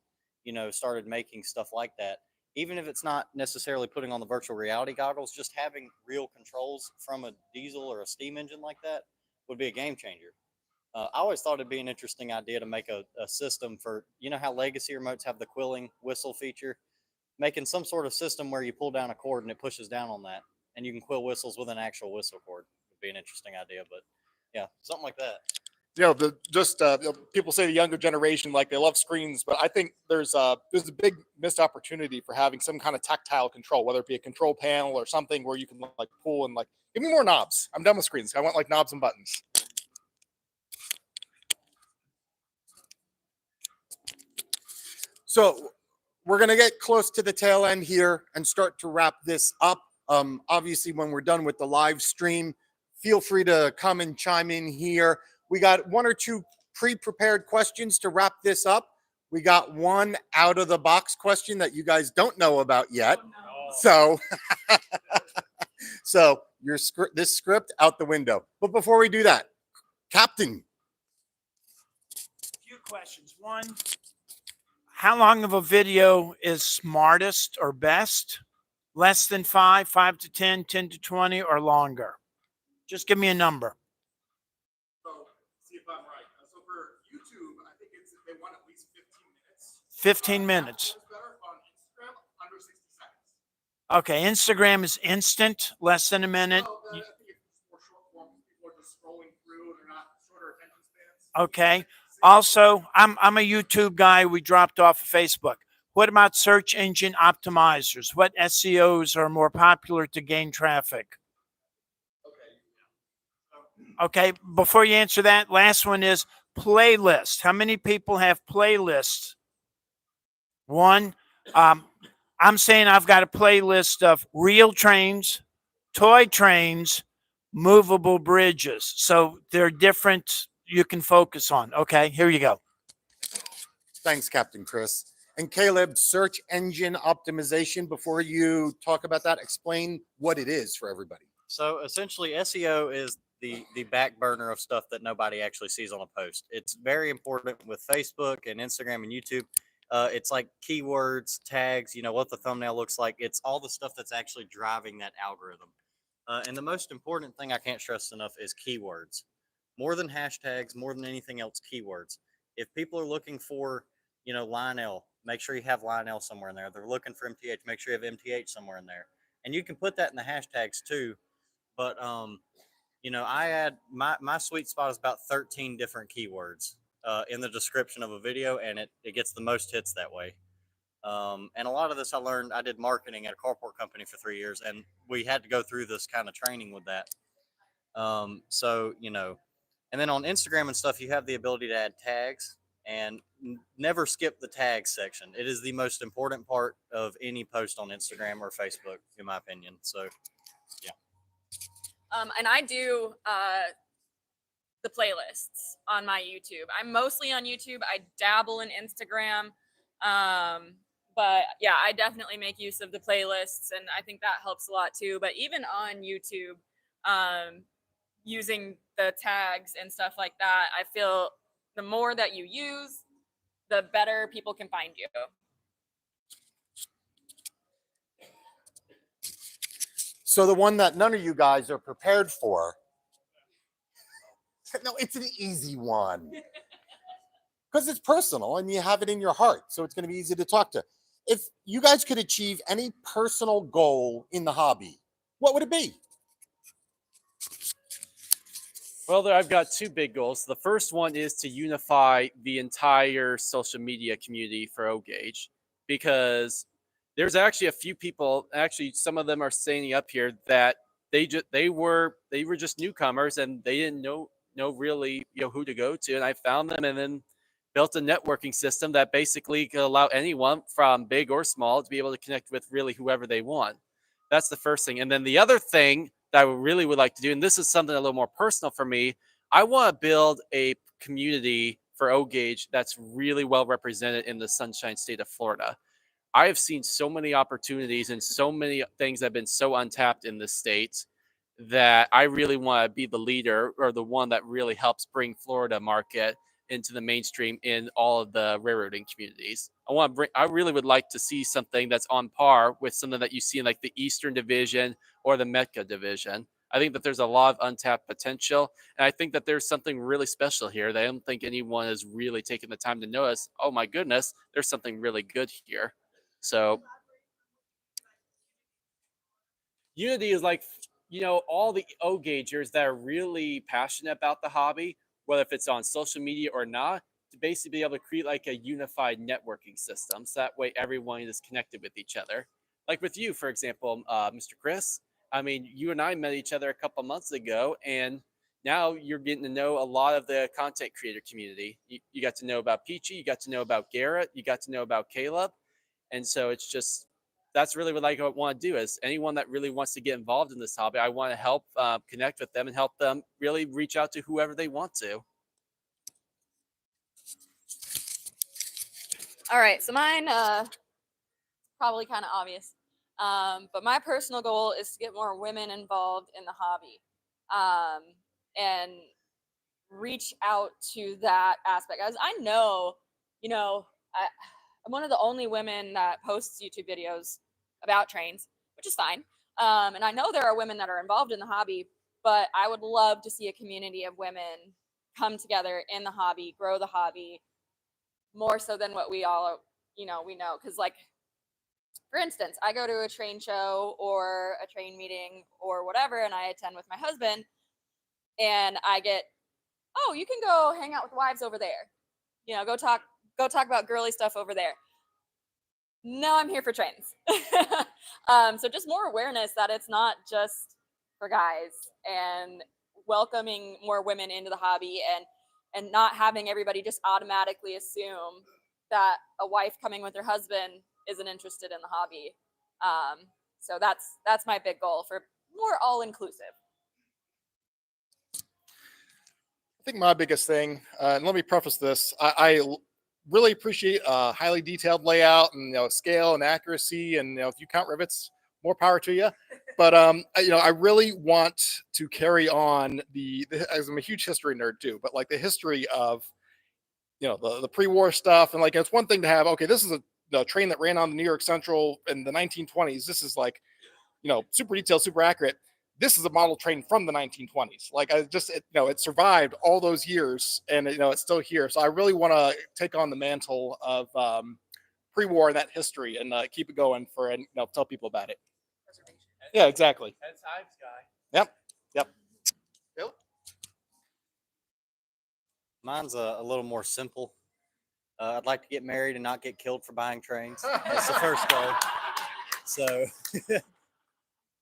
started making stuff like that. Even if it's not necessarily putting on the virtual reality goggles, just having real controls from a diesel or a steam engine like that would be a game changer. I always thought it'd be an interesting idea to make a system for, how legacy remotes have the quilling whistle feature, making some sort of system where you pull down a cord and it pushes down on that, and you can quill whistles with an actual whistle cord. Would be an interesting idea, but yeah, something like that. People say the younger generation, like they love screens, but I think there's a big missed opportunity for having some kind of tactile control, whether it be a control panel or something where you can like pull and like, give me more knobs. I'm done with screens. I want like knobs and buttons. So we're going to get close to the tail end here and start to wrap this up. Obviously, when we're done with the live stream, feel free to come and chime in here. We got one or two pre-prepared questions to wrap this up. We got one out of the box question that you guys don't know about yet. So, so this script out the window. But before we do that, Captain. A few questions. One, how long of a video is smartest or best? Less than 5, 5 to 10, 10 to 20, or longer? Just give me a number. So, see if I'm right. So for YouTube, I think they want at least 15 15 minutes. minutes. Better on Instagram, under 60 seconds. Okay, Instagram is instant, less than a minute. So, I think it's more short form. People are just scrolling through. They're not shorter attention spans. Okay. Also, I'm a YouTube guy. We dropped off of Facebook. What about search engine optimizers? What SEOs are more popular to gain traffic? Okay. Okay. Before you answer that, last one is playlist. How many people have playlists? One. I'm saying I've got a playlist of real trains, toy trains, movable bridges. So they're different. You can focus on. Okay. Here you go. Thanks, Captain Chris. And Caleb, search engine optimization. Before you talk about that, explain what it is for everybody. So essentially, SEO is the back burner of stuff that nobody actually sees on a post. It's very important with Facebook and Instagram and YouTube. It's like keywords, tags, what the thumbnail looks like. It's all the stuff that's actually driving that algorithm. And the most important thing I can't stress enough is keywords. More than hashtags, more than anything else, keywords. If people are looking for, Lionel, make sure you have Lionel somewhere in there. They're looking for MTH, make sure you have MTH somewhere in there. And you can put that in the hashtags too. But, I add my sweet spot is about 13 different keywords in the description of a video, and it gets the most hits that way. And a lot of this I did marketing at a carport company for 3 years, and we had to go through this kind of training with that. And then on Instagram and stuff, you have the ability to add tags, and never skip the tags section. It is the most important part of any post on Instagram or Facebook, in my opinion. So, yeah. And I do the playlists on my YouTube. I'm mostly on YouTube. I dabble in Instagram. But yeah, I definitely make use of the playlists, and I think that helps a lot too. But even on YouTube, using the tags and stuff like that, I feel the more that you use, the better people can find you. So the one that none of you guys are prepared for. No, it's an easy one. Because it's personal and you have it in your heart. So it's going to be easy to talk to. If you guys could achieve any personal goal in the hobby, what would it be? Well, I've got two big goals. The first one is to unify the entire social media community for O-Gauge, because there's actually a few people, actually some of them are standing up here, that they were just newcomers and they didn't know really who to go to, and I found them and then built a networking system that basically could allow anyone from big or small to be able to connect with really whoever they want. That's the first thing. And then the other thing that I really would like to do, and this is something a little more personal for me, I want to build a community for O-Gauge that's really well represented in the Sunshine State of Florida. I have seen so many opportunities and so many things that have been so untapped in this state that I really want to be the leader or the one that really helps bring Florida market into the mainstream in all of the railroading communities. I really would like to see something that's on par with something that you see in like the Eastern Division or the Mecca Division. I think that there's a lot of untapped potential, and I think that there's something really special here that I don't think anyone has really taken the time to notice. Oh my goodness, there's something really good here. So unity is like, all the O-Gaugers that are really passionate about the hobby, whether if it's on social media or not, to basically be able to create like a unified networking system. So that way everyone is connected with each other. Like with you, for example, Mr. Chris, I mean, you and I met each other a couple months ago, and now you're getting to know a lot of the content creator community. You got to know about Peachy, you got to know about Garrett, you got to know about Caleb. And so it's just, that's really what I want to do, is anyone that really wants to get involved in this hobby, I want to help connect with them and help them really reach out to whoever they want to. All right, so mine probably kind of obvious, but my personal goal is to get more women involved in the hobby, and reach out to that aspect. As I know, I'm one of the only women that posts YouTube videos about trains, which is fine. And I know there are women that are involved in the hobby, but I would love to see a community of women come together in the hobby, grow the hobby more so than what we all, we know. Because like, for instance, I go to a train show or a train meeting or whatever, and I attend with my husband, and I get, oh, you can go hang out with wives over there. Go talk about girly stuff over there. No, I'm here for trains. So just more awareness that it's not just for guys, and welcoming more women into the hobby and not having everybody just automatically assume that a wife coming with her husband isn't interested in the hobby. So that's my big goal for more all inclusive. I think my biggest thing, and let me preface this, I really appreciate highly detailed layout and scale and accuracy, and if you count rivets, more power to you. But I really want to carry on as I'm a huge history nerd too, but like the history of the pre-war stuff, and like it's one thing to have, okay, this is a train that ran on the New York Central in the 1920s. This is like super detailed, super accurate. This is a model train from the 1920s. Like it survived all those years, and it's still here. So I really want to take on the mantle of pre-war and that history, and keep it going and tell people about it. Yeah, exactly. That's Ives guy. Yep. Bill? Mine's a little more simple. I'd like to get married and not get killed for buying trains. That's the first goal. So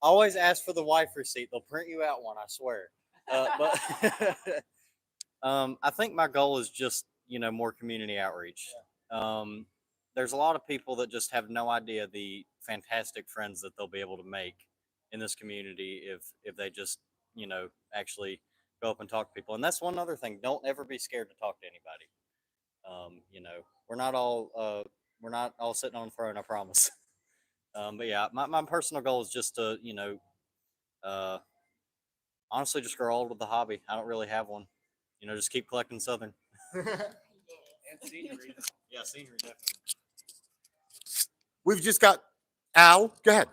always ask for the wife receipt. They'll print you out one, I swear. But I think my goal is just, more community outreach. There's a lot of people that just have no idea the fantastic friends that they'll be able to make in this community if they just, actually go up and talk to people. And that's one other thing. Don't ever be scared to talk to anybody. We're not all sitting on a throne, I promise. But yeah, my personal goal is just to, honestly just grow old with the hobby. I don't really have one. Just keep collecting Southern. And scenery. Yeah, scenery, definitely. We've just got Al. Go ahead.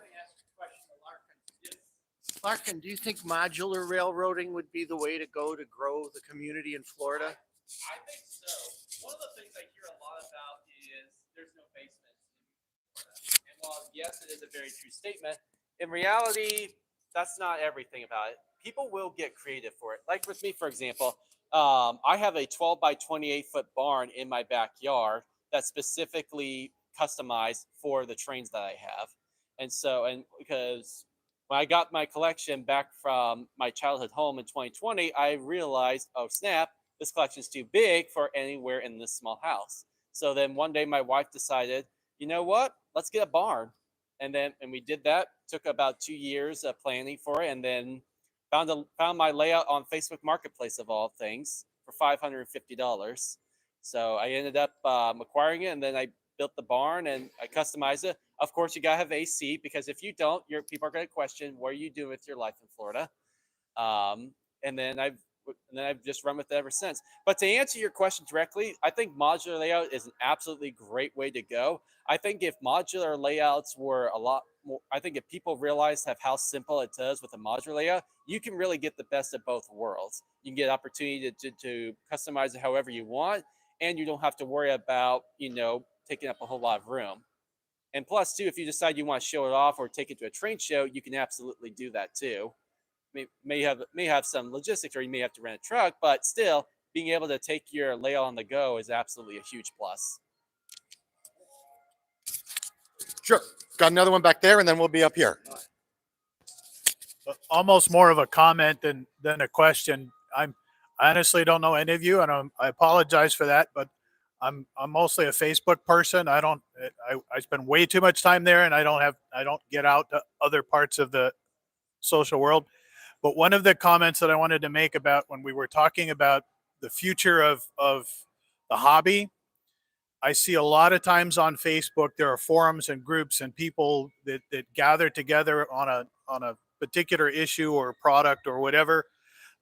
Larkin, do you think modular railroading would be the way to go to grow the community in Florida? I think so. One of the things I hear a lot about is there's no basement in Florida. And while yes, it is a very true statement, in reality, that's not everything about it. People will get creative for it. Like with me, for example, I have a 12 by 28 foot barn in my backyard that's specifically customized for the trains that I have. And because when I got my collection back from my childhood home in 2020, I realized, oh snap, this collection is too big for anywhere in this small house. So then one day my wife decided, you know what, let's get a barn. And we did that. Took about 2 years of planning for it, and then found my layout on Facebook Marketplace of all things for $550. So I ended up acquiring it, and then I built the barn and I customized it. Of course, you gotta have AC, because if you don't, people are gonna question what are you doing with your life in Florida. And then I've just run with it ever since. But to answer your question directly, I think modular layout is an absolutely great way to go. I think if modular layouts were a lot more, I think if people realize how simple it does with a modular layout, you can really get the best of both worlds. You can get opportunity to customize it however you want, and you don't have to worry about, taking up a whole lot of room. And plus, too, if you decide you want to show it off or take it to a train show, you can absolutely do that too. May have some logistics, or you may have to rent a truck, but still, being able to take your layout on the go is absolutely a huge plus. Sure. Got another one back there, and then we'll be up here. Almost more of a comment than a question. I honestly don't know any of you, and I apologize for that, but I'm mostly a Facebook person. I spend way too much time there, and I don't get out to other parts of the social world. But one of the comments that I wanted to make about when we were talking about the future of the hobby, I see a lot of times on Facebook there are forums and groups and people that gather together on a particular issue or product or whatever,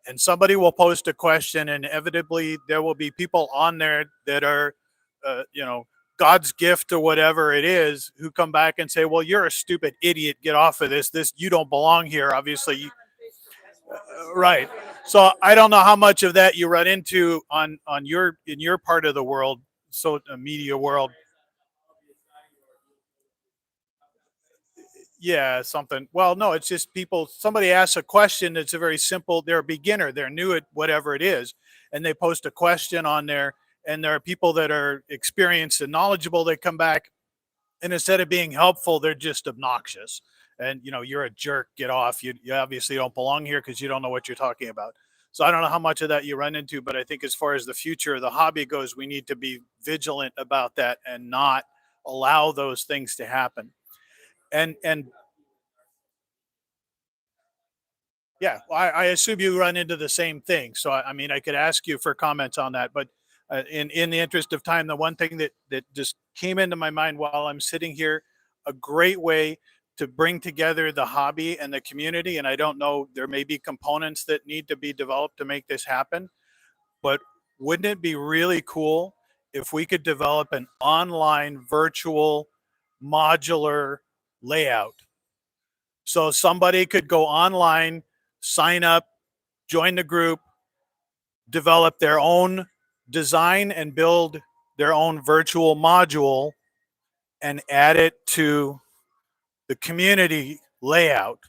and somebody will post a question, and inevitably there will be people on there that are God's gift or whatever it is, who come back and say, well, you're a stupid idiot, get off of this, you don't belong here, obviously. Right. So I don't know how much of that you run into in your part of the world, so media world. Yeah, something. Well, no, it's just somebody asks a question that's a very simple, they're a beginner, they're new at whatever it is, and they post a question on there, and there are people that are experienced and knowledgeable that come back, and instead of being helpful, they're just obnoxious. And, you're a jerk, get off. You obviously don't belong here because you don't know what you're talking about. So I don't know how much of that you run into, but I think as far as the future of the hobby goes, we need to be vigilant about that and not allow those things to happen. And yeah, well, I assume you run into the same thing. So I mean, I could ask you for comments on that, but in the interest of time, the one thing that just came into my mind while I'm sitting here, a great way to bring together the hobby and the community. And I don't know, there may be components that need to be developed to make this happen, but wouldn't it be really cool if we could develop an online virtual modular layout? So somebody could go online, sign up, join the group, develop their own design and build their own virtual module and add it to the community layout.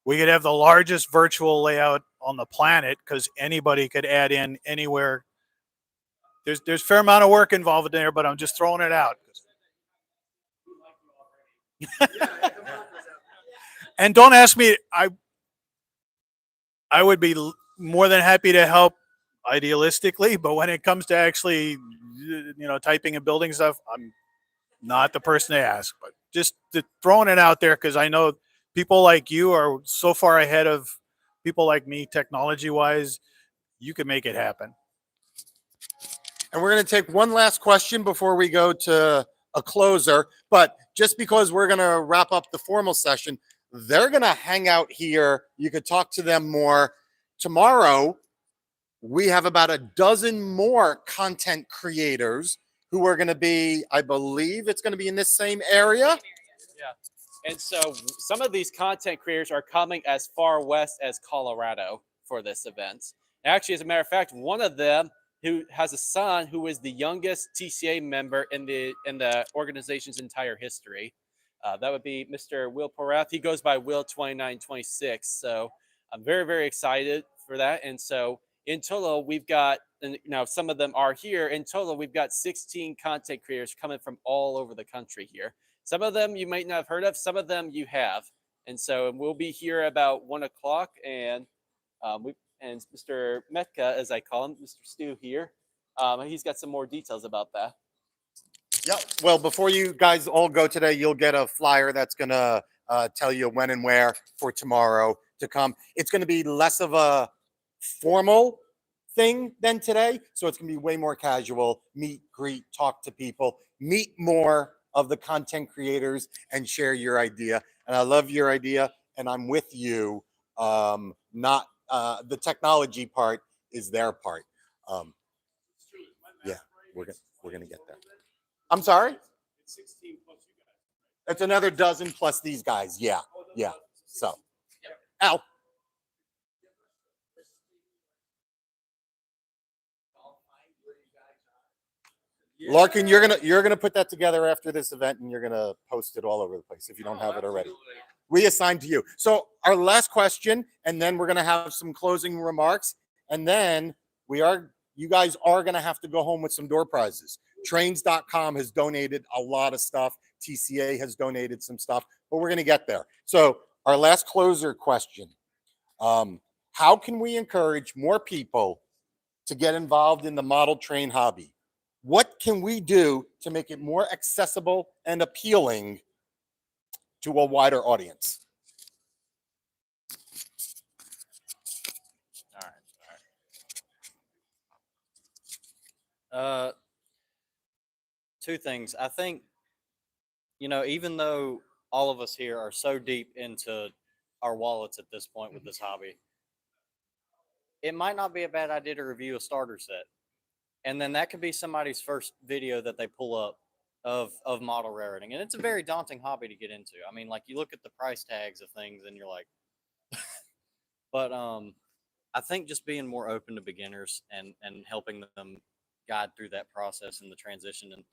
We could have the largest virtual layout on the planet because anybody could add in anywhere. There's a fair amount of work involved in there, but I'm just throwing it out. And don't ask me, I would be more than happy to help idealistically, but when it comes to actually, typing and building stuff, I'm not the person to ask. But just throwing it out there because I know people like you are so far ahead of people like me technology-wise. You can make it happen. And we're going to take one last question before we go to a closer. But just because we're going to wrap up the formal session, they're going to hang out here. You could talk to them more. Tomorrow, we have about a dozen more content creators who are going to be, I believe it's going to be in this same area. Yeah. And so some of these content creators are coming as far west as Colorado for this event. Actually, as a matter of fact, one of them who has a son who is the youngest TCA member in the organization's entire history. That would be Mr. Will Porath. He goes by Will 2926. So I'm very, very excited for that. And so in total, we've got, and now some of them are here. In total, we've got 16 content creators coming from all over the country here. Some of them you might not have heard of. Some of them you have. And so we'll be here about 1 o'clock. And and Mr. Metka, as I call him, Mr. Stu here, he's got some more details about that. Yep. Well, before you guys all go today, you'll get a flyer that's going to tell you when and where for tomorrow to come. It's going to be less of a formal thing than today. So it's going to be way more casual, meet, greet, talk to people, meet more of the content creators and share your idea. And I love your idea and I'm with you. Not the technology part is their part. Yeah, we're going to get there. I'm sorry? It's 16 plus you guys. That's another dozen plus these guys. Yeah. Yeah. So, Al. Larkin, you're gonna put that together after this event and you're gonna post it all over the place if you don't have it already. We assigned to you. So our last question, and then we're gonna have some closing remarks, and then you guys are gonna have to go home with some door prizes. Trains.com has donated a lot of stuff. TCA has donated some stuff, but we're gonna get there. So our last closer question: how can we encourage more people to get involved in the model train hobby? What can we do to make it more accessible and appealing to a wider audience? All right. Two things. I think, even though all of us here are so deep into our wallets at this point with this hobby, it might not be a bad idea to review a starter set. And then that could be somebody's first video that they pull up of model raring. And it's a very daunting hobby to get into. I mean, like you look at the price tags of things and you're like, but I think just being more open to beginners and helping them guide through that process and the transition and,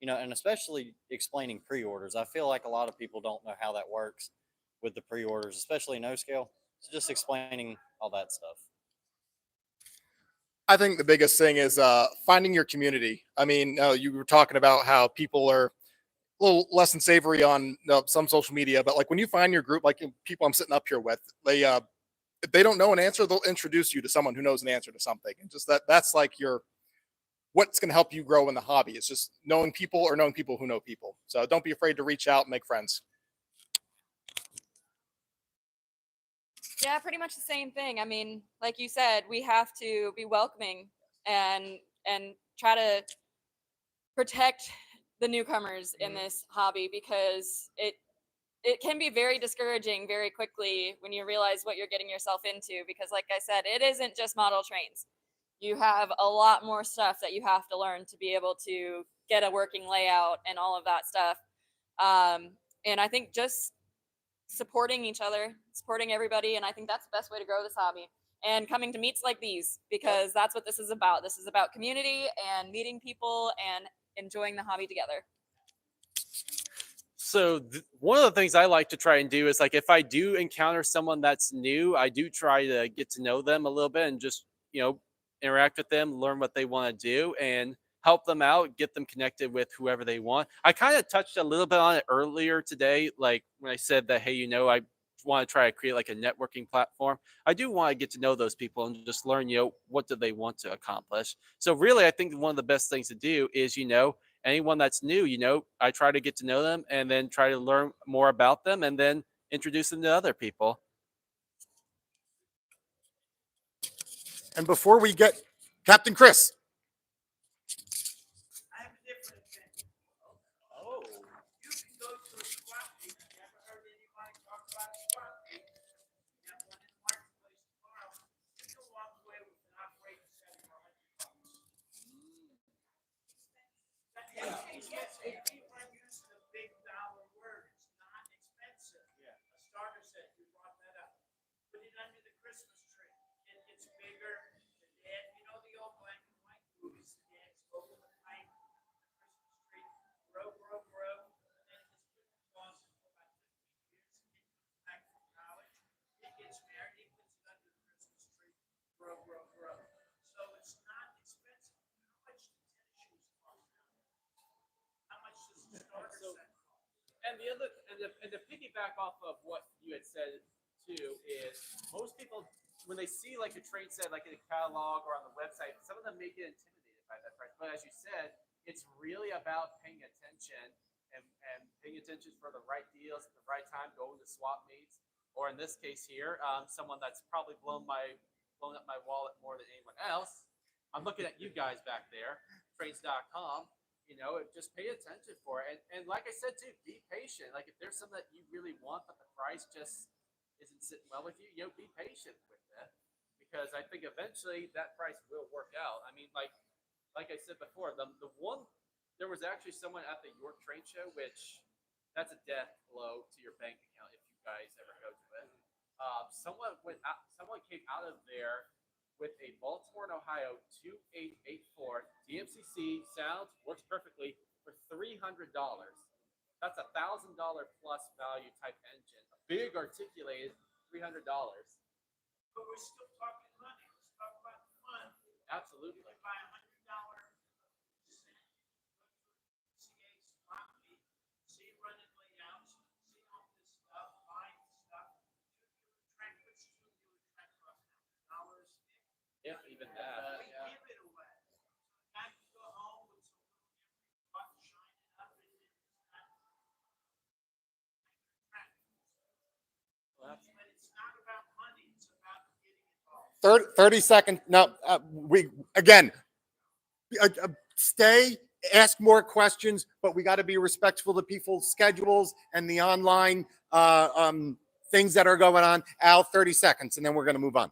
and especially explaining pre-orders. I feel like a lot of people don't know how that works with the pre-orders, especially no scale. So just explaining all that stuff. I think the biggest thing is finding your community. I mean, you were talking about how people are a little less than savory on some social media, but like when you find your group, like people I'm sitting up here with, if they don't know an answer, they'll introduce you to someone who knows an answer to something. And just that's like your what's going to help you grow in the hobby. It's just knowing people or knowing people who know people. So don't be afraid to reach out and make friends. Yeah, pretty much the same thing. I mean, like you said, we have to be welcoming and try to protect the newcomers in this hobby, because it can be very discouraging very quickly when you realize what you're getting yourself into, because like I said, it isn't just model trains. You have a lot more stuff that you have to learn to be able to get a working layout and all of that stuff. And I think just supporting each other, supporting everybody, and I think that's the best way to grow this hobby. And coming to meets like these, because that's what this is about. This is about community and meeting people and enjoying the hobby together. So one of the things I like to try and do is, like, if I do encounter someone that's new, I do try to get to know them a little bit and just, interact with them, learn what they want to do, and help them out, get them connected with whoever they want. I kind of touched a little bit on it earlier today, like when I said that, hey, I want to try to create like a networking platform. I do want to get to know those people and just learn, what do they want to accomplish. So really, I think one of the best things to do is, anyone that's new, I try to get to know them and then try to learn more about them and then introduce them to other people. And before we get Captain Chris. I have a different opinion. Oh. You can go to a squat meet. You ever heard anybody talk about a squat meet? You have one in the marketplace tomorrow. You can walk away with an operating set for $100. Yes, if people are using a big dollar word, it's not expensive. Yeah. A starter set, you brought that up. Put it under the Christmas tree. It gets bigger. The dad, the old black and white movies, the dad's over the pipe, the Christmas tree, grow, grow, grow. And then it gets put in the closet for about 15 years. And then comes back from college. He gets married. He puts it under the Christmas tree. Grow, grow, grow. So it's not expensive. How much do tennis shoes cost now? How much does the starter set cost? And the piggyback off of what you had said too is, most people, when they see like a train set like in a catalog or on the website, some of them may get intimidated by that price. But as you said, it's really about paying attention and paying attention for the right deals at the right time, going to swap meets, or in this case here, someone that's probably blown up my wallet more than anyone else. I'm looking at you guys back there, trains.com. Just pay attention for it. And like I said too, be patient. Like if there's something that you really want, but the price just isn't sitting well with you, be patient with it, because I think eventually that price will work out. I mean, like I said before, there was actually someone at the York Train Show, which that's a death blow to your bank account if you guys ever go to it. Someone came out of there with a Baltimore and Ohio 2884 DMCC, sounds, works perfectly, for $300. That's $1,000 plus value type engine. A big articulated $300. But we're still talking money. Let's talk about the fun. Absolutely. You can buy $100 set, TCA swap meet, see running layouts, see all this stuff, buying stuff. Track, which two-dealer track costs now? $1 a stick? Yeah, even that. We give it away. So I can go home with some little butt shining up and then but it's not about money, it's about getting involved. 30 seconds. No, we again stay, ask more questions, but we got to be respectful to people's schedules and the online things that are going on. Al, 30 seconds, and then we're going to move on.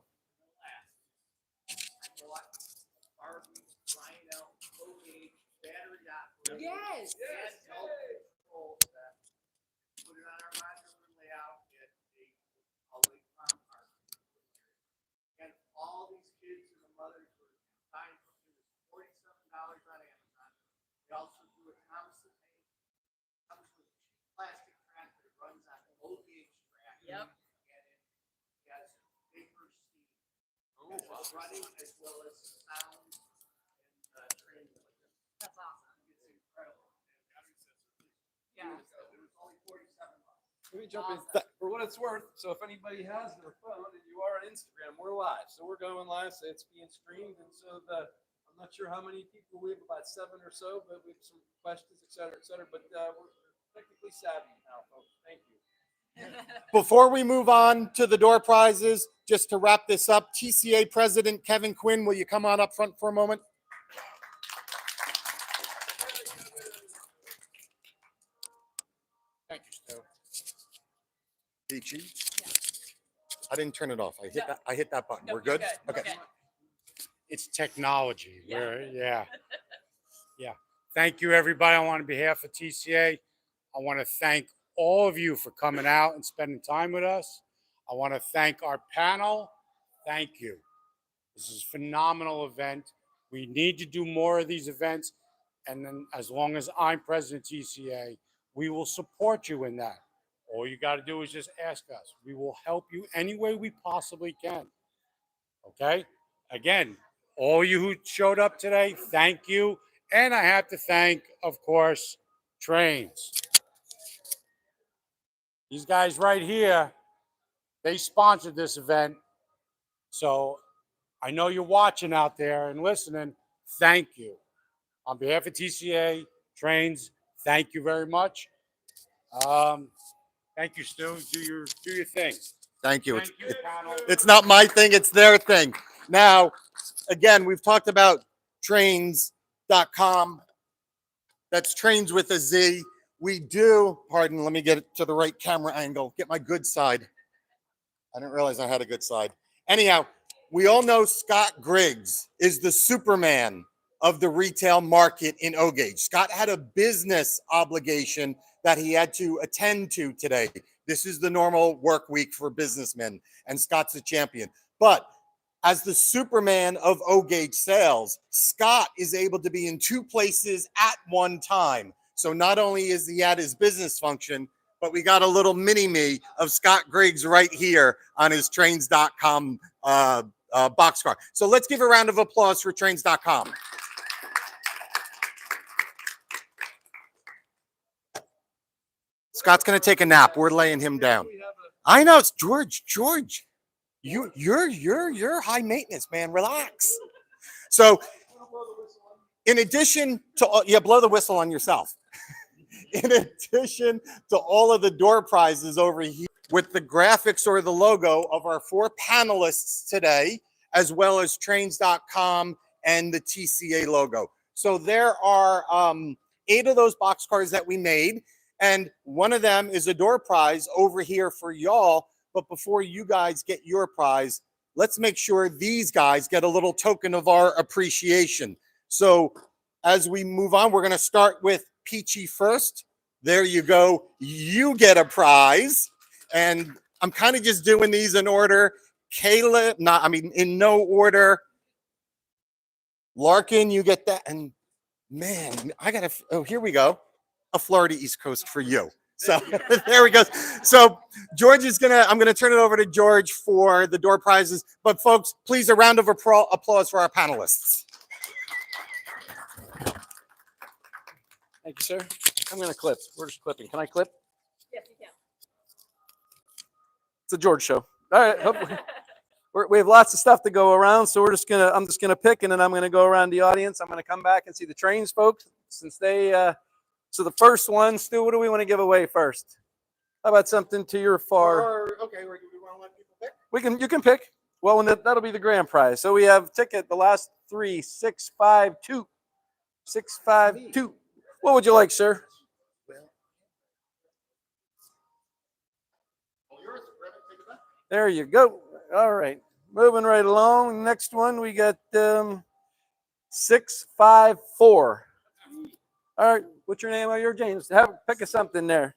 Yes. Put it on our modular layout, get a all-way farm park. And all these kids and the mothers were buying $47 on Amazon. We also do a Thompson paint. Comes with plastic track that runs on low gauge track. Yep. And it has vapor steam. It's running as well as sound and training. That's awesome. It's incredible. Yeah. It was only $47. Let me jump in for what it's worth, so if anybody has their phone and you are on Instagram, we're live. So we're going live, so it's being streamed. And so I'm not sure how many people we have, about 7 or so, but we have some questions, et cetera, et cetera. But we're technically savvy now, folks. Thank you. Before we move on to the door prizes, just to wrap this up, TCA President Kevin Quinn, will you come on up front for a moment? Thank you, Stu. Peachy? I didn't turn it off. I hit that button. We're good? Okay. It's technology. Yeah. Thank you, everybody. On behalf of TCA, I want to thank all of you for coming out and spending time with us. I want to thank our panel. Thank you. This is a phenomenal event. We need to do more of these events. And then as long as I'm president of TCA, we will support you in that. All you got to do is just ask us. We will help you any way we possibly can. Okay? Again, all you who showed up today, thank you. And I have to thank, of course, Trains. These guys right here, they sponsored this event. So I know you're watching out there and listening. Thank you. On behalf of TCA, Trains, thank you very much. Thank you, Stu. Do your thing. Thank you. Thank you, panel. It's not my thing, it's their thing. Now, again, we've talked about trains.com. That's trains with a Z. We do, pardon, let me get it to the right camera angle, get my good side. I didn't realize I had a good side. Anyhow, we all know Scott Griggs is the Superman of the retail market in Ogage. Scott had a business obligation that he had to attend to today. This is the normal work week for businessmen, and Scott's a champion. But as the Superman of Ogage sales, Scott is able to be in 2 places at one time. So not only is he at his business function, but we got a little mini-me of Scott Griggs right here on his trains.com boxcar. So let's give a round of applause for trains.com. Scott's going to take a nap. We're laying him down. I know, it's George. George, you're high maintenance, man. Relax. So in addition to, blow the whistle on yourself. In addition to all of the door prizes over here with the graphics or the logo of our 4 panelists today, as well as trains.com and the TCA logo. So there are 8 of those boxcars that we made, and one of them is a door prize over here for y'all. But before you guys get your prize, let's make sure these guys get a little token of our appreciation. So as we move on, we're going to start with Peachy first. There you go. You get a prize. And I'm kind of just doing these in order. Caleb, in no order. Larkin, you get that. And man, here we go. A Florida East Coast for you. So there we go. So George I'm going to turn it over to George for the door prizes. But folks, please a round of applause for our panelists. Thank you, sir. I'm going to clip. We're just clipping. Can I clip? Yes, you can. It's a George show. All right. Hopefully. We have lots of stuff to go around, so I'm just gonna pick, and then I'm gonna go around the audience. I'm gonna come back and see the Trains folks, since they. So the first one, Stu, what do we want to give away first? How about something to your far? Okay, we want to let people pick. You can pick. Well, that'll be the grand prize. So we have ticket. The last 3, 652, 652. What would you like, sir? There you go. All right. Moving right along. Next one, we got 654. All right. What's your name? Oh, you're James. Pick a something there.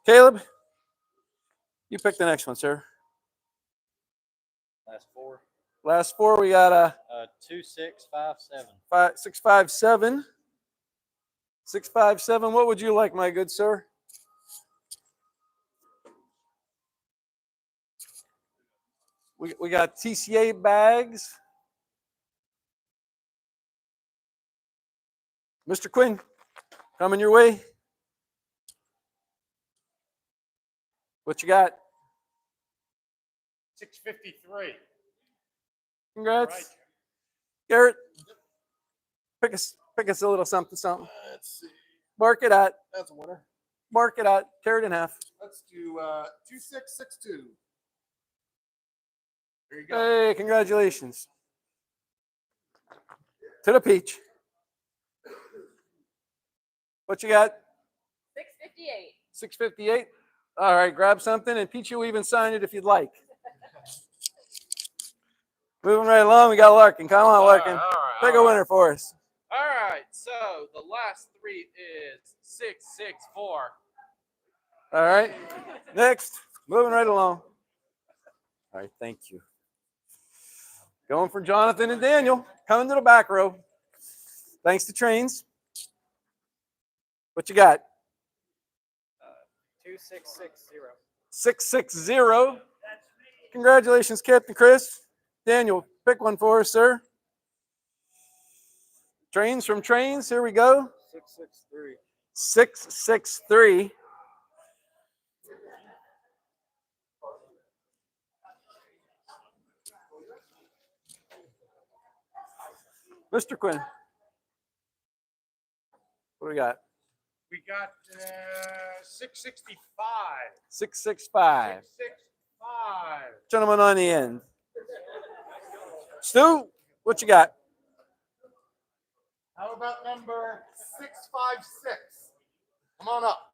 Caleb, you pick the next one, sir. Last 4. Last 4, we got a 2657. 657. 657. What would you like, my good sir? We got TCA bags. Mr. Quinn, coming your way. What you got? 653. Congrats. Right. Garrett, pick us a little something, something. Let's see. Mark it at. That's a winner. Mark it at. Tear it in half. Let's do 2662. There you go. Hey, congratulations. To the peach. What you got? 658. 658. All right, grab something, and Peach, you'll even sign it if you'd like. Moving right along, we got Larkin. Come on, Larkin. Pick a winner for us. All right, so the last three is 664. All right. Next, moving right along. All right, thank you. Going for Jonathan and Daniel. Coming to the back row. Thanks to Trains. What you got? 2660. 660. Congratulations, Captain Chris. Daniel, pick one for us, sir. Trains from Trains. Here we go. 663. 663. Mr. Quinn. What do we got? We got 665. 665. 665. Gentleman on the end. Stu, what you got? How about number 656? Come on up.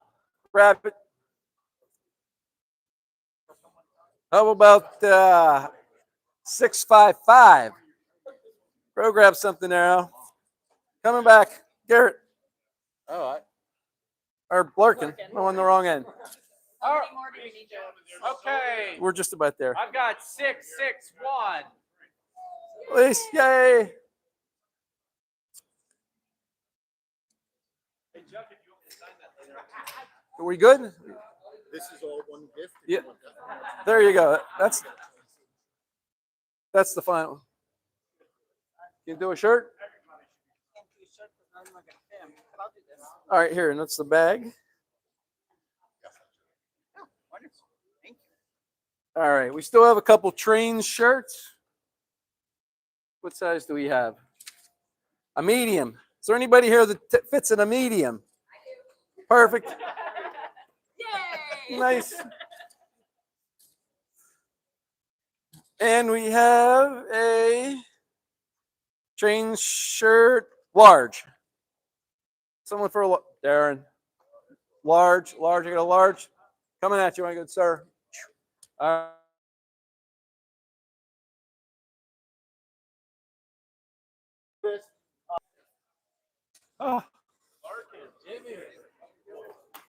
Grab it. How about 655? Go grab something there, Al. Coming back. Garrett. All right. Or Larkin. I'm on the wrong end. All right. How many more do we need, Joe? Okay, We're just about there. I've got 661. Please, yay. Are we good? This is all one gift. Yeah. There you go. That's the final. Can you do a shirt? All right, here, and that's the bag. All right, we still have a couple Trains shirts. What size do we have? A medium. Is there anybody here that fits in a medium? Perfect. Yay! Nice. And we have a Trains shirt, large. Someone for a Darren. Large. I got a large. Coming at you, my good sir. Oh.